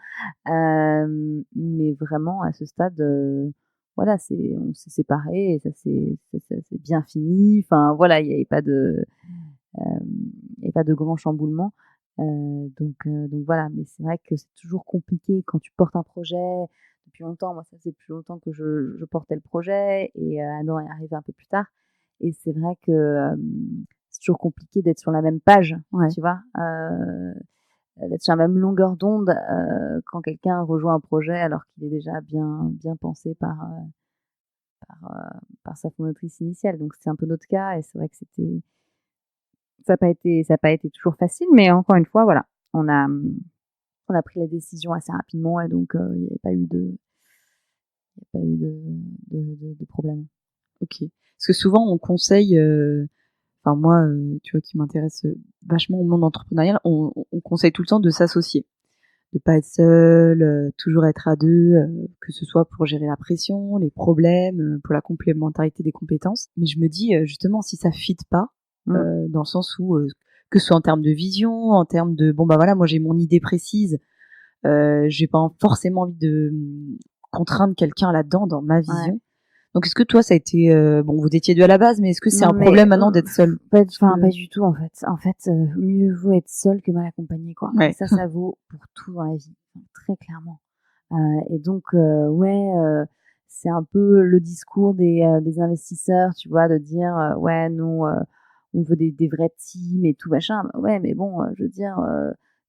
Mais vraiment à ce stade, voilà, on s'est séparés et ça s'est bien fini. Enfin voilà, il n'y avait pas de grand chamboulement. Donc voilà, mais c'est vrai que c'est toujours compliqué quand tu portes un projet depuis longtemps. Moi, ça faisait plus longtemps que je portais le projet et Adam est arrivé un peu plus tard. Et c'est vrai que c'est toujours compliqué d'être sur la même page, tu vois, d'être sur la même longueur d'onde quand quelqu'un rejoint un projet alors qu'il est déjà bien pensé par sa fondatrice initiale. Donc c'est un peu notre cas et c'est vrai que ça n'a pas été toujours facile, mais encore une fois, voilà, on a pris la décision assez rapidement et donc il n'y a pas eu de problème. Ok. Parce que souvent on conseille, enfin moi, tu vois, qui m'intéresse vachement au monde entrepreneurial, on conseille tout le temps de s'associer, de pas être seul, toujours être à deux, que ce soit pour gérer la pression, les problèmes, pour la complémentarité des compétences. Mais je me dis justement si ça fit pas, dans le sens où que ce soit en termes de vision, en termes de bon bah voilà, moi j'ai mon idée précise, j'ai pas forcément envie de contraindre quelqu'un là-dedans dans ma vision. Ouais. Donc est-ce que toi ça a été bon, vous étiez deux à la base, mais est-ce que c'est un problème maintenant d'être seul? Pas du tout en fait. En fait, mieux vaut être seul que mal accompagné quoi. Ouais. Et ça vaut pour tout dans la vie, très clairement. Et donc c'est un peu le discours des investisseurs, tu vois, de dire ouais nous on veut des vrais teams et tout machin. Ouais, mais bon, je veux dire,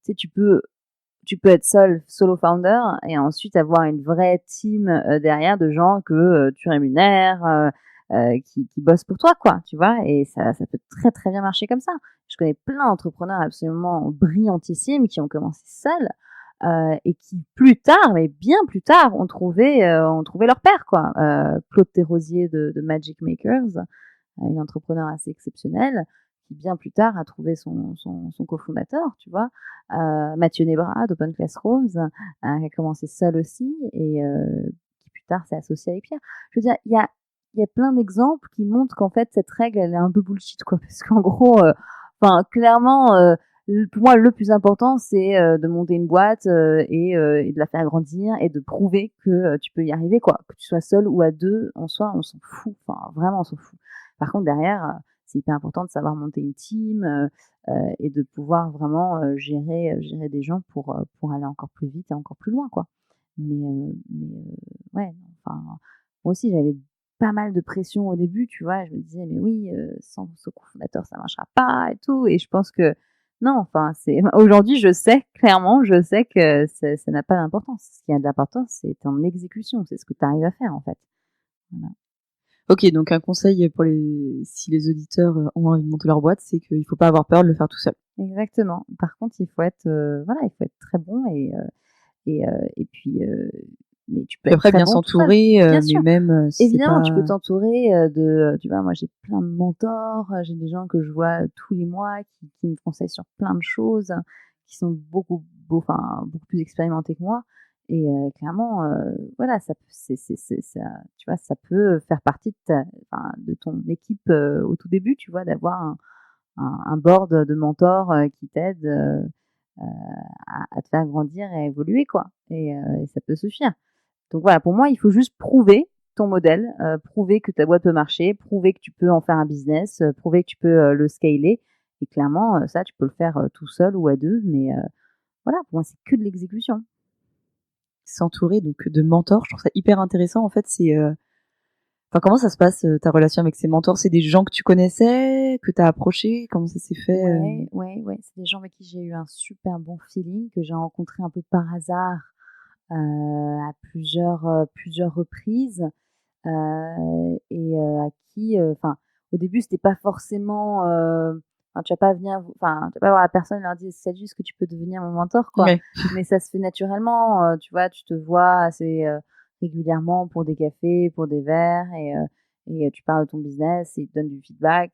tu sais, tu peux être solo founder et ensuite avoir une vraie team derrière de gens que tu rémunères, qui bossent pour toi, quoi, tu vois. Et ça peut très très bien marcher comme ça. Je connais plein d'entrepreneurs absolument brillantissimes qui ont commencé seuls et qui plus tard, mais bien plus tard, ont trouvé leur père, quoi. Claude Desrosiers de Magic Makers, une entrepreneur assez exceptionnelle, qui bien plus tard a trouvé son cofondateur, tu vois. Mathieu Nebra d'Open Classrooms, qui a commencé seul aussi et qui plus tard s'est associé avec Pierre. Je veux dire, il y a plein d'exemples qui montrent qu'en fait cette règle elle est un peu bullshit quoi, parce qu'en gros, clairement, pour moi le plus important c'est de monter une boîte et de la faire grandir et de prouver que tu peux y arriver quoi, que tu sois seul ou à deux, en soi on s'en fout, enfin vraiment on s'en fout. Par contre derrière c'est hyper important de savoir monter une team et de pouvoir vraiment gérer des gens pour aller encore plus vite et encore plus loin, quoi. Ouais, enfin, moi aussi, j'avais pas mal de pression au début, tu vois. Je me disais, mais oui, sans ce cofondateur, ça marchera pas et tout. Et je pense que non, enfin, aujourd'hui, je sais que ça n'a pas d'importance. Ce qui a de l'importance, c'est ton exécution, c'est ce que tu arrives à faire, en fait. Voilà. Ok, donc un conseil si les auditeurs ont envie de monter leur boîte, c'est qu'il faut pas avoir peur de le faire tout seul. Exactement. Par contre, il faut être très bon et puis mais tu peux être Après, très bien bon tout seul. s'entourer, Bien mais sûr. même Évidemment, tu peux t'entourer tu vois, moi j'ai plein de mentors, j'ai des gens que je vois tous les mois qui me conseillent sur plein de choses, qui sont beaucoup plus expérimentés que moi. Et clairement, voilà, ça, tu vois, ça peut faire partie de ton équipe au tout début, tu vois, d'avoir un board de mentors qui t'aident à te faire grandir et à évoluer, quoi. Et ça peut suffire. Donc voilà, pour moi, il faut juste prouver ton modèle, prouver que ta boîte peut marcher, prouver que tu peux en faire un business, prouver que tu peux le scaler. Et clairement, ça, tu peux le faire tout seul ou à deux. Mais voilà, pour moi, c'est que de l'exécution. S'entourer donc de mentors, je trouve ça hyper intéressant. En fait, comment ça se passe ta relation avec ces mentors? C'est des gens que tu connaissais, que tu as approchés? Comment ça s'est fait? Ouais. C'est des gens avec qui j'ai eu un super bon feeling, que j'ai rencontré un peu par hasard à plusieurs reprises. Et à qui, au début, c'était pas forcément, tu vas pas voir la personne et leur dire: «Salut, est-ce que tu peux devenir mon mentor?» quoi. Ouais. Mais ça se fait naturellement, tu vois? Tu te vois assez, régulièrement pour des cafés, pour des verres et tu parles de ton business et ils te donnent du feedback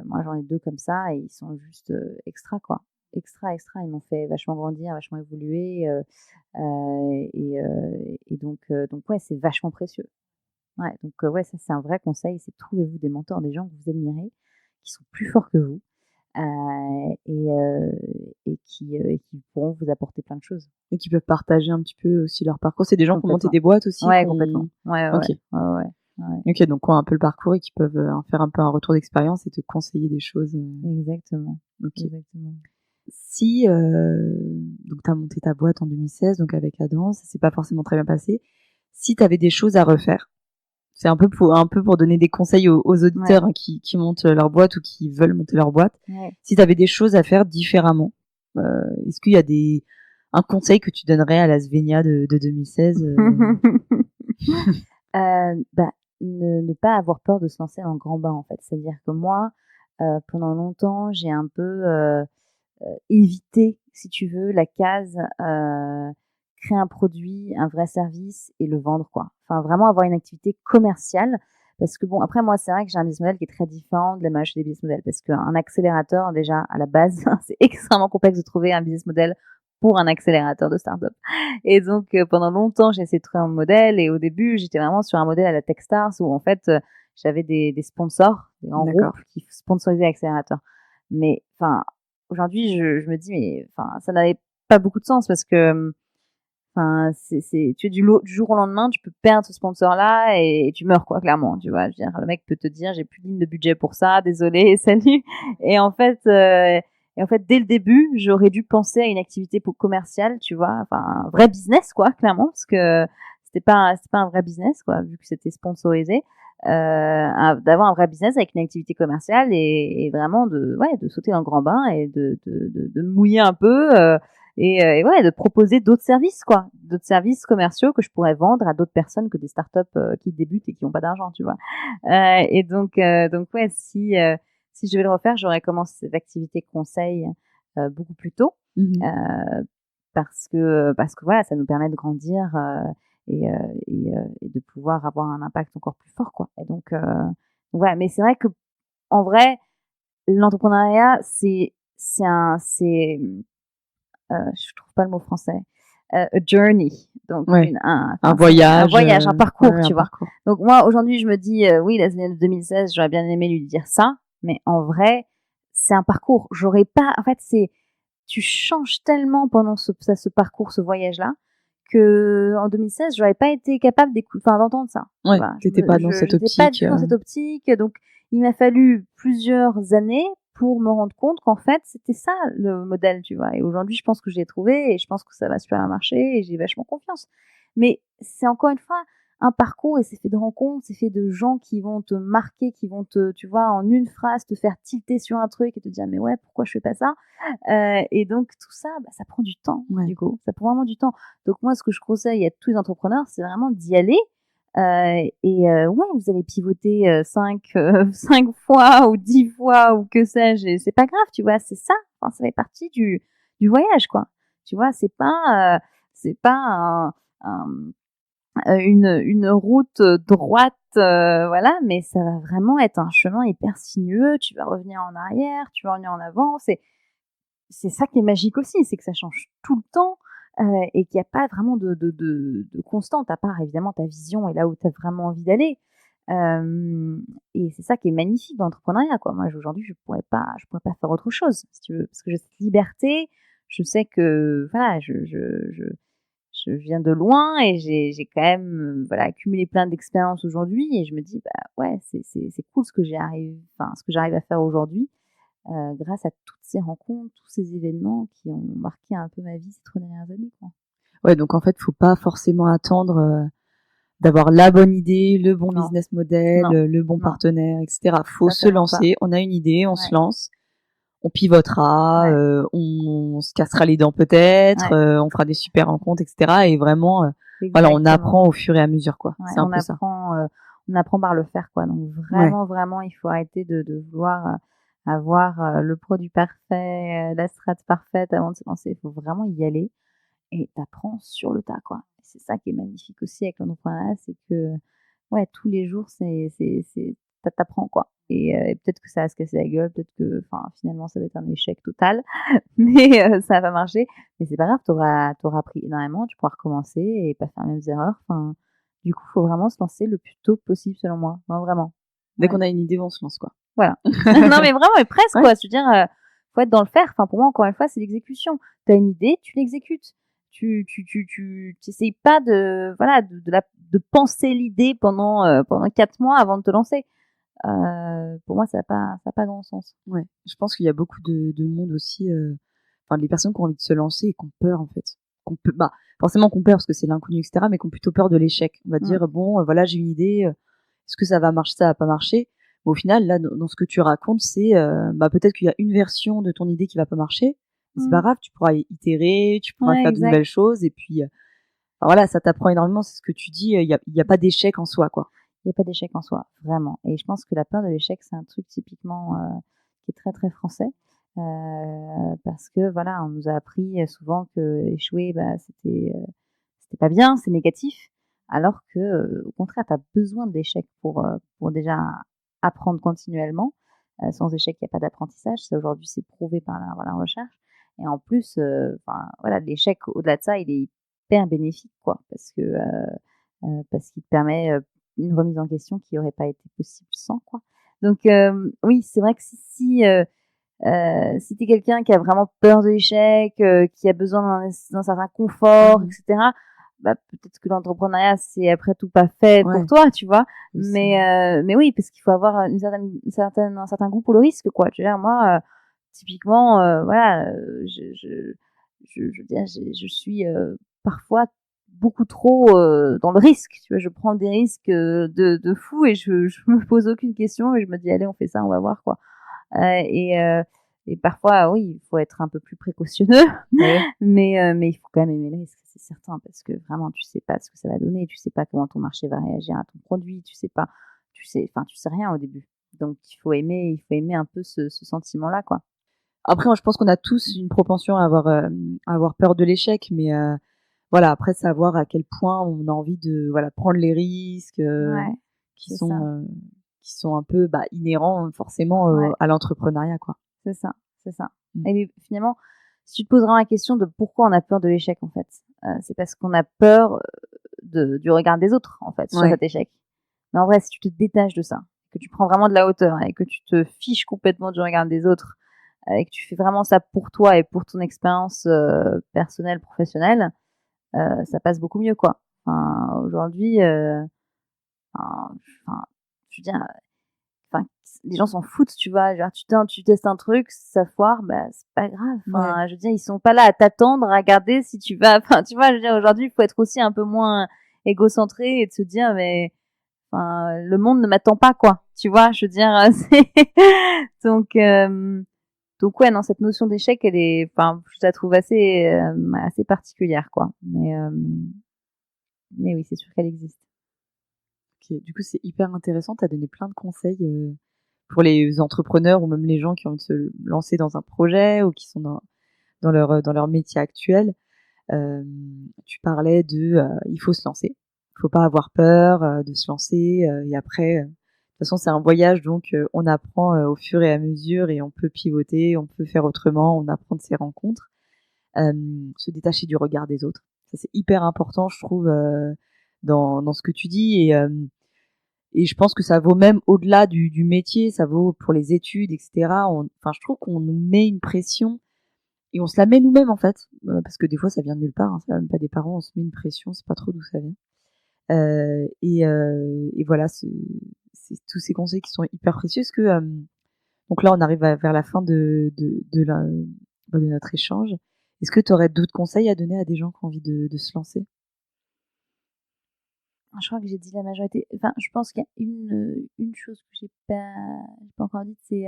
moi, j'en ai 2 comme ça et ils sont juste, extra, quoi. Extra. Ils m'ont fait vachement grandir, vachement évoluer, donc ouais, c'est vachement précieux. Ouais, donc ouais, ça, c'est un vrai conseil, c'est trouvez-vous des mentors, des gens que vous admirez, qui sont plus forts que vous, et qui pourront vous apporter plein de choses. Et qui peuvent partager un petit peu aussi leur parcours. C'est des gens qui ont monté Complètement. des boîtes aussi? Ouais, complètement. Ouais. OK. Ouais. OK, donc qui ont un peu le parcours et qui peuvent en faire un peu un retour d'expérience et te conseiller des choses. Exactement. OK. Exactement. Si donc tu as monté ta boîte en 2016, donc avec Adam, ça s'est pas forcément très bien passé. Si tu avais des choses à refaire, c'est un peu pour donner des conseils aux auditeurs qui montent leur boîte ou qui veulent monter leur boîte. Ouais. Si tu avais des choses à faire différemment, est-ce qu'il y a un conseil que tu donnerais à la Svenja de 2016 Ne pas avoir peur de se lancer dans le grand bain, en fait. C'est-à-dire que moi, pendant longtemps, j'ai un peu évité, si tu veux, la case créer un produit, un vrai service et le vendre, quoi. Enfin, vraiment avoir une activité commerciale. Parce que bon, après, moi, c'est vrai que j'ai un business model qui est très différent de la majorité des business models. Parce qu'un accélérateur, déjà, à la base, c'est extrêmement complexe de trouver un business model pour un accélérateur de start-up. Et donc, pendant longtemps, j'ai essayé de trouver un modèle. Et au début, j'étais vraiment sur un modèle à la Techstars où, en fait, j'avais des sponsors, des grands groupes qui sponsorisaient l'accélérateur. Mais, enfin, aujourd'hui, je me dis, mais, ça n'avait pas beaucoup de sens parce que, tu es du jour au lendemain, tu peux perdre ce sponsor-là et tu meurs, quoi, clairement, tu vois. Je veux dire, le mec peut te dire, j'ai plus de ligne de budget pour ça, désolé, salut. Et en fait, dès le début, j'aurais dû penser à une activité commerciale, tu vois, un vrai business, quoi, clairement, parce que c'était pas un vrai business, quoi, vu que c'était sponsorisé. D'avoir un vrai business avec une activité commerciale et vraiment de sauter dans le grand bain et de mouiller un peu et de proposer d'autres services, quoi, d'autres services commerciaux que je pourrais vendre à d'autres personnes que des startups qui débutent et qui n'ont pas d'argent, tu vois. Et donc ouais, si je vais le refaire, j'aurais commencé cette activité conseil beaucoup plus tôt. Parce que voilà, ça nous permet de grandir et de pouvoir avoir un impact encore plus fort, quoi. Et donc ouais, mais c'est vrai que en vrai, l'entrepreneuriat, je trouve pas le mot français. A journey, donc un voyage, un parcours, tu vois. Parcours. Donc moi aujourd'hui, je me dis oui, la semaine de 2016, j'aurais bien aimé lui dire ça, mais en vrai, c'est un parcours. J'aurais pas, en fait, tu changes tellement pendant ce parcours, ce voyage-là, que en 2016, j'aurais pas été capable d'entendre ça. Ouais, t'étais pas dans cette optique. Pas du tout dans cette optique, donc il m'a fallu plusieurs années pour me rendre compte qu'en fait, c'était ça le modèle, tu vois. Et aujourd'hui, je pense que je l'ai trouvé et je pense que ça va super bien marcher et j'ai vachement confiance. Mais c'est encore une fois un parcours et c'est fait de rencontres, c'est fait de gens qui vont te marquer, qui vont te, tu vois, en une phrase te faire tilter sur un truc et te dire mais ouais, pourquoi je fais pas ça? Et donc tout ça, ça prend du temps, du coup. Ça prend vraiment du temps. Donc moi, ce que je conseille à tous les entrepreneurs, c'est vraiment d'y aller. Ouais, vous allez pivoter 5 fois ou 10 fois ou que sais-je, et c'est pas grave, tu vois, c'est ça. Enfin, ça fait partie du voyage, quoi. Tu vois, c'est pas une route droite, voilà, mais ça va vraiment être un chemin hyper sinueux. Tu vas revenir en arrière, tu vas revenir en avant. C'est ça qui est magique aussi, c'est que ça change tout le temps et qu'il n'y a pas vraiment de constante, à part évidemment ta vision et là où tu as vraiment envie d'aller. Et c'est ça qui est magnifique dans l'entrepreneuriat, quoi. Moi, aujourd'hui, je pourrais pas faire autre chose, si tu veux, parce que j'ai cette liberté. Je sais que, voilà, je viens de loin et j'ai quand même, voilà, accumulé plein d'expériences aujourd'hui et je me dis, bah ouais, c'est cool ce que j'arrive à faire aujourd'hui grâce à toutes ces rencontres, tous ces événements qui ont marqué un peu ma vie ces 3 dernières années, quoi. Ouais, donc en fait, faut pas forcément attendre d'avoir la bonne idée, le bon Non, business model, non, le bon non, partenaire, etc. Faut se certainement pas. lancer. On a une idée, on Ouais, se lance, on pivotera, ouais, on se cassera les dents peut-être, ouais, on fera des super rencontres, etc. Et vraiment, voilà, on exactement. apprend au fur et à mesure, quoi. Ouais, C'est un peu ça. on apprend par le faire, quoi. Donc Ouais. vraiment, vraiment, il faut arrêter de vouloir avoir le produit parfait, la strat parfaite avant de se lancer. Il faut vraiment y aller et t'apprends sur le tas, quoi. C'est ça qui est magnifique aussi avec l'entrepreneuriat, c'est que ouais, tous les jours, t'apprends, quoi. Et peut-être que ça va se casser la gueule, peut-être que, enfin, finalement, ça va être un échec total, mais ça va marcher. Mais c'est pas grave, t'auras appris énormément, tu pourras recommencer et pas faire les mêmes erreurs. Enfin, du coup, faut vraiment se lancer le plus tôt possible, selon moi. Enfin, vraiment. Dès Ouais. qu'on a une idée, on se lance, quoi. Voilà. Non, mais vraiment, mais presque, Ouais. quoi. Je veux dire, faut être dans le faire. Enfin, pour moi, encore une fois, c'est l'exécution. T'as une idée, tu l'exécutes. Tu t'essayes pas voilà, de penser l'idée pendant 4 mois avant de te lancer. Pour moi, ça a pas grand sens. Ouais. Je pense qu'il y a beaucoup de monde aussi, enfin, les personnes qui ont envie de se lancer et qui ont peur, en fait. Bah, forcément qu'on peur parce que c'est l'inconnu, etc., mais qui ont plutôt peur de l'échec. On va Mmh. dire, bon, voilà, j'ai une idée, est-ce que ça va marcher, ça va pas marcher? Mais au final, là, dans ce que tu racontes, c'est, bah, peut-être qu'il y a une version de ton idée qui va pas marcher, mais c'est pas Mmh. grave, tu pourras itérer, tu pourras Ouais, faire de exact. nouvelles choses et puis, enfin, voilà, ça t'apprend énormément, c'est ce que tu dis, il y a pas d'échec en soi, quoi. Il y a pas d'échec en soi, vraiment. Et je pense que la peur de l'échec, c'est un truc typiquement, qui est très, très français. Parce que voilà, on nous a appris, souvent que échouer, c'était pas bien, c'est négatif. Alors que, au contraire, tu as besoin de l'échec pour déjà apprendre continuellement. Sans échec, il y a pas d'apprentissage. Ça, aujourd'hui, c'est prouvé par la recherche. Et en plus, enfin, voilà, l'échec, au-delà de ça, il est hyper bénéfique, quoi. Parce qu'il te permet, une remise en question qui aurait pas été possible sans, quoi. Donc, oui, c'est vrai que si tu es quelqu'un qui a vraiment peur de l'échec, qui a besoin d'un certain confort, Mmh. et cetera, peut-être que l'entrepreneuriat, c'est après tout pas fait pour Ouais, toi, tu vois? aussi. Mais oui, parce qu'il faut avoir un certain goût pour le risque, quoi. Je veux dire, moi, typiquement, voilà, je veux dire, je suis, parfois beaucoup trop, dans le risque, tu vois? Je prends des risques, de fou et je me pose aucune question et je me dis: «Allez, on fait ça, on va voir, quoi». Heu et heu et parfois, oui, il faut être un peu plus précautionneux, Ouais. mais il faut quand même aimer le risque, c'est certain, parce que vraiment, tu sais pas ce que ça va donner, tu sais pas comment ton marché va réagir à ton produit, tu sais rien au début. Donc il faut aimer un peu ce sentiment-là, quoi. Après, moi, je pense qu'on a tous une propension à avoir peur de l'échec, mais voilà, après savoir à quel point on a envie de, voilà, prendre les risques, Ouais, qui c'est ça. sont, heu, qui sont un peu, bah, inhérents forcément, Ouais, à l'entrepreneuriat, quoi. c'est ça, c'est ça. Mmh. Et mais finalement, si tu te poses vraiment la question de pourquoi on a peur de l'échec, en fait, c'est parce qu'on a peur, du regard des autres, en fait, sur Ouais. cet échec. Mais en vrai, si tu te détaches de ça, que tu prends vraiment de la hauteur et que tu te fiches complètement du regard des autres, et que tu fais vraiment ça pour toi et pour ton expérience, personnelle, professionnelle, ça passe beaucoup mieux, quoi. Enfin, aujourd'hui, enfin, je veux dire, enfin, les gens s'en foutent, tu vois. Genre, tu testes un truc, ça foire, bah, c'est pas grave. Enfin, je veux dire, ils sont pas là à t'attendre, à regarder si tu vas, enfin, tu vois, je veux dire, aujourd'hui, il faut être aussi un peu moins égocentré et de se dire, mais, enfin, le monde ne m'attend pas, quoi. Tu vois, je veux dire, donc ouais, non, cette notion d'échec, elle est, enfin, je la trouve assez particulière, quoi. Mais oui, c'est sûr qu'elle existe. Ok, du coup, c'est hyper intéressant. Tu as donné plein de conseils pour les entrepreneurs ou même les gens qui ont envie de se lancer dans un projet ou qui sont dans leur métier actuel. Tu parlais il faut se lancer. Il faut pas avoir peur de se lancer. Et après, de toute façon, c'est un voyage, donc on apprend au fur et à mesure et on peut pivoter, on peut faire autrement, on apprend de ses rencontres. Se détacher du regard des autres. Ça, c'est hyper important, je trouve, dans ce que tu dis. Et je pense que ça vaut même au-delà du métier, ça vaut pour les études, etc. Enfin, je trouve qu'on nous met une pression et on se la met nous-mêmes, en fait. Parce que des fois, ça vient de nulle part, hein, ça vient même pas des parents, on se met une pression, c'est pas trop d'où ça vient. Et voilà, c'est tous ces conseils qui sont hyper précieux. Est-ce que, donc là, on arrive vers la fin de notre échange. Est-ce que tu aurais d'autres conseils à donner à des gens qui ont envie de se lancer? Je crois que j'ai dit la majorité. Enfin, je pense qu'il y a une chose que j'ai pas encore dite, c'est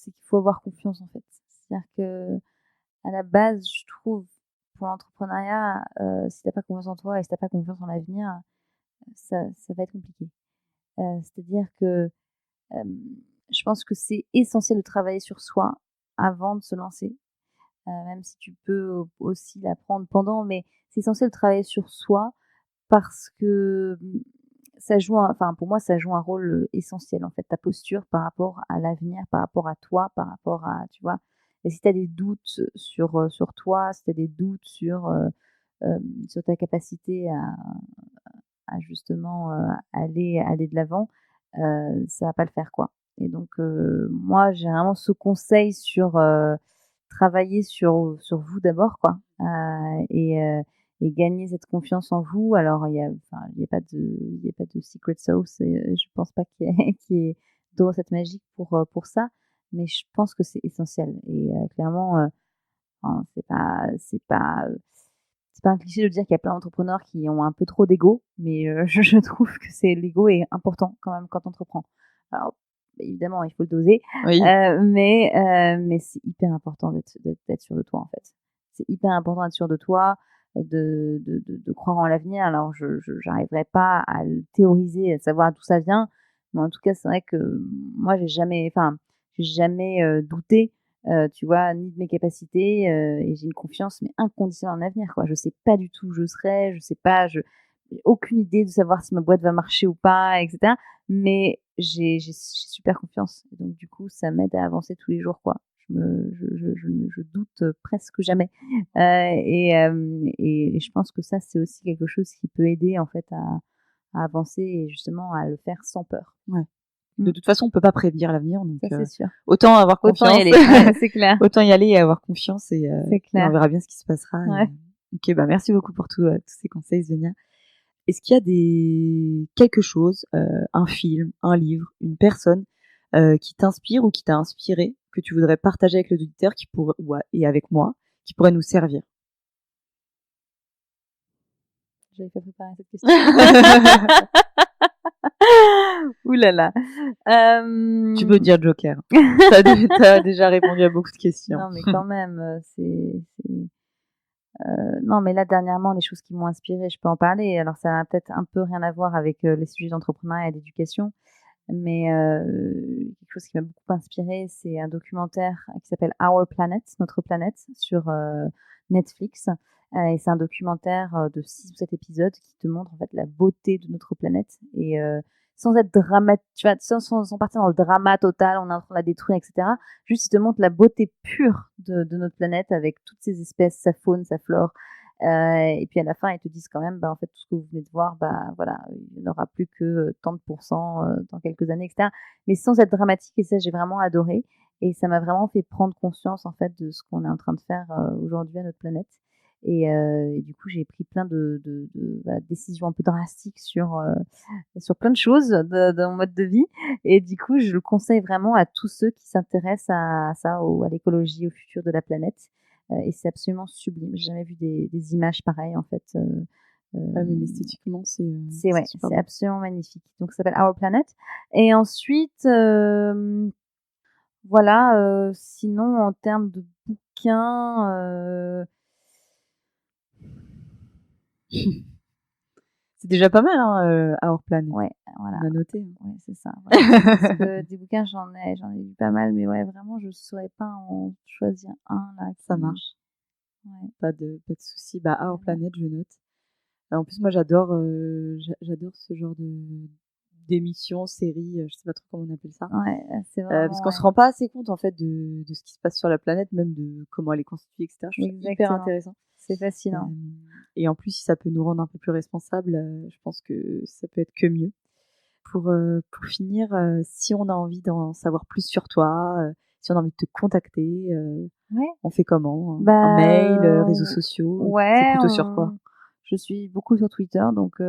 qu'il faut avoir confiance, en fait. C'est-à-dire que à la base, je trouve, pour l'entrepreneuriat, si t'as pas confiance en toi et si t'as pas confiance en l'avenir, ça va être compliqué. C'est-à-dire que je pense que c'est essentiel de travailler sur soi avant de se lancer. Même si tu peux aussi l'apprendre pendant, mais c'est essentiel de travailler sur soi parce que enfin, pour moi, ça joue un rôle essentiel, en fait, ta posture par rapport à l'avenir, par rapport à toi, par rapport à, tu vois. Et si tu as des doutes sur toi, si tu as des doutes sur ta capacité à justement aller de l'avant, ça va pas le faire, quoi. Et donc, moi, j'ai vraiment ce conseil sur travailler sur vous d'abord, quoi. Et gagner cette confiance en vous. Alors, enfin, il y a pas de secret sauce. Et je pense pas qu'il y ait de recette magique pour ça. Mais je pense que c'est essentiel. Et clairement, enfin, c'est pas un cliché de dire qu'il y a plein d'entrepreneurs qui ont un peu trop d'ego, mais je trouve que l'ego est important quand même quand on entreprend. Alors, évidemment, il faut le doser, Oui. mais c'est hyper important d'être sûr de toi, en fait. C'est hyper important d'être sûr de toi, de croire en l'avenir. Alors, je n'arriverai pas à le théoriser, à savoir d'où ça vient, mais en tout cas, c'est vrai que moi, j'ai jamais douté, tu vois, ni de mes capacités, et j'ai une confiance mais inconditionnelle en l'avenir, quoi. Je sais pas du tout où je serai, je sais pas, j'ai aucune idée de savoir si ma boîte va marcher ou pas, etc. Mais j'ai super confiance. Et donc du coup, ça m'aide à avancer tous les jours, quoi. Je doute presque jamais. Et je pense que ça, c'est aussi quelque chose qui peut aider en fait à avancer et justement à le faire sans peur. Ouais. De toute façon, on peut pas prévenir l'avenir, donc Ça, c'est sûr. autant avoir confiance. Autant y aller, ouais, c'est clair. Autant y aller et avoir confiance C'est clair. et on verra bien ce qui se passera. Ouais. Ok, bah merci beaucoup pour tous ces conseils, Zenia. Est-ce qu'il y a quelque chose, un film, un livre, une personne qui t'inspire ou qui t'a inspiré, que tu voudrais partager avec l'auditeur et avec moi, qui pourrait nous servir? J'avais pas préparé cette question. Ouh là là. Tu peux dire Joker. T'as déjà répondu à beaucoup de questions. Non, mais quand même, non, mais là, dernièrement, des choses qui m'ont inspirée, je peux en parler. Alors, ça a peut-être un peu rien à voir avec les sujets d'entrepreneuriat et d'éducation, mais quelque chose qui m'a beaucoup inspirée, c'est un documentaire qui s'appelle Our Planet, Notre planète, sur Netflix. Et c'est un documentaire de 6 ou 7 épisodes qui te montre en fait la beauté de notre planète et sans être dramatique, tu vois, sans partir dans le drama total, on est en train de la détruire, etc. Juste, il te montre la beauté pure de notre planète avec toutes ces espèces, sa faune, sa flore. Et puis à la fin, ils te disent quand même, bah, en fait, tout ce que vous venez de voir, bah, voilà, il n'y en aura plus que tant de pourcents dans quelques années, etc. Mais sans être dramatique, et ça, j'ai vraiment adoré. Et ça m'a vraiment fait prendre conscience, en fait, de ce qu'on est en train de faire aujourd'hui à notre planète. Et du coup, j'ai pris plein de voilà, décisions un peu drastiques sur plein de choses de mon mode de vie. Et du coup, je le conseille vraiment à tous ceux qui s'intéressent à ça, à l'écologie, au futur de la planète. Et c'est absolument sublime. J'ai jamais vu des images pareilles, en fait. Même esthétiquement, c'est Ouais, super c'est beau. absolument magnifique. Donc ça s'appelle Our Planet. Et ensuite, voilà, sinon en termes de bouquins, C'est déjà pas mal, hein, Our Planet. ouais, voilà, On a noté, hein. ouais, c'est ça. Voilà, parce que des bouquins, j'en ai lu pas mal, mais ouais, vraiment, je saurais pas en choisir un là Ça qui marche, ouais, pas de souci. Bah, Our voilà. Planet, je note. En plus, moi, j'adore j'adore ce genre d'émissions, séries, je sais pas trop comment on appelle ça. Ouais, c'est Parce vraiment qu'on se rend pas assez compte, en fait, de ce qui se passe sur la planète, même de comment elle est constituée, etc. Je trouve ça hyper exactement. intéressant. C'est fascinant. Et en plus, si ça peut nous rendre un peu plus responsables, je pense que ça peut être que mieux. Pour finir, si on a envie d'en savoir plus sur toi, si on a envie de te contacter, Ouais. on fait comment? Un Bah, mail, réseaux sociaux? C'est ouais, plutôt sur quoi? je suis beaucoup sur Twitter, donc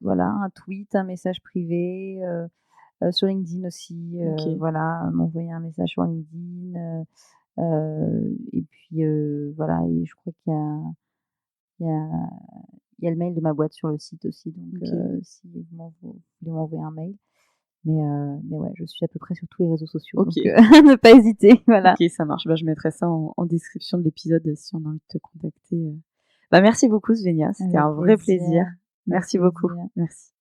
voilà, un tweet, un message privé, sur LinkedIn aussi, OK. voilà, m'envoyer un message sur LinkedIn, et puis, voilà, et je crois il y a il y a le mail de ma boîte sur le site aussi, donc OK. si vous voulez m'envoyer un mail. Mais ouais, je suis à peu près sur tous les réseaux sociaux, OK. donc ne pas hésiter, voilà. OK, ça marche. Bah, je mettrai ça en description de l'épisode, si on a envie de te contacter. Bah, merci beaucoup Svenja, c'était Avec un vrai plaisir. plaisir, avec Merci beaucoup. plaisir. Merci.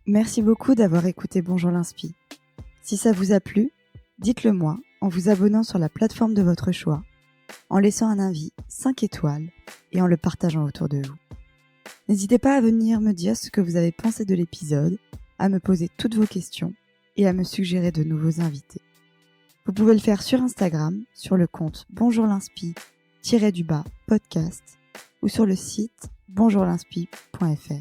Merci beaucoup d'avoir écouté Bonjour l'Inspi. Si ça vous a plu, dites-le moi en vous abonnant sur la plateforme de votre choix, en laissant un avis 5 étoiles et en le partageant autour de vous. N'hésitez pas à venir me dire ce que vous avez pensé de l'épisode, à me poser toutes vos questions et à me suggérer de nouveaux invités. Vous pouvez le faire sur Instagram, sur le compte bonjourlinspi_podcast ou sur le site bonjourlinspi.fr.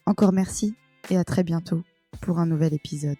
Encore merci et à très bientôt pour un nouvel épisode.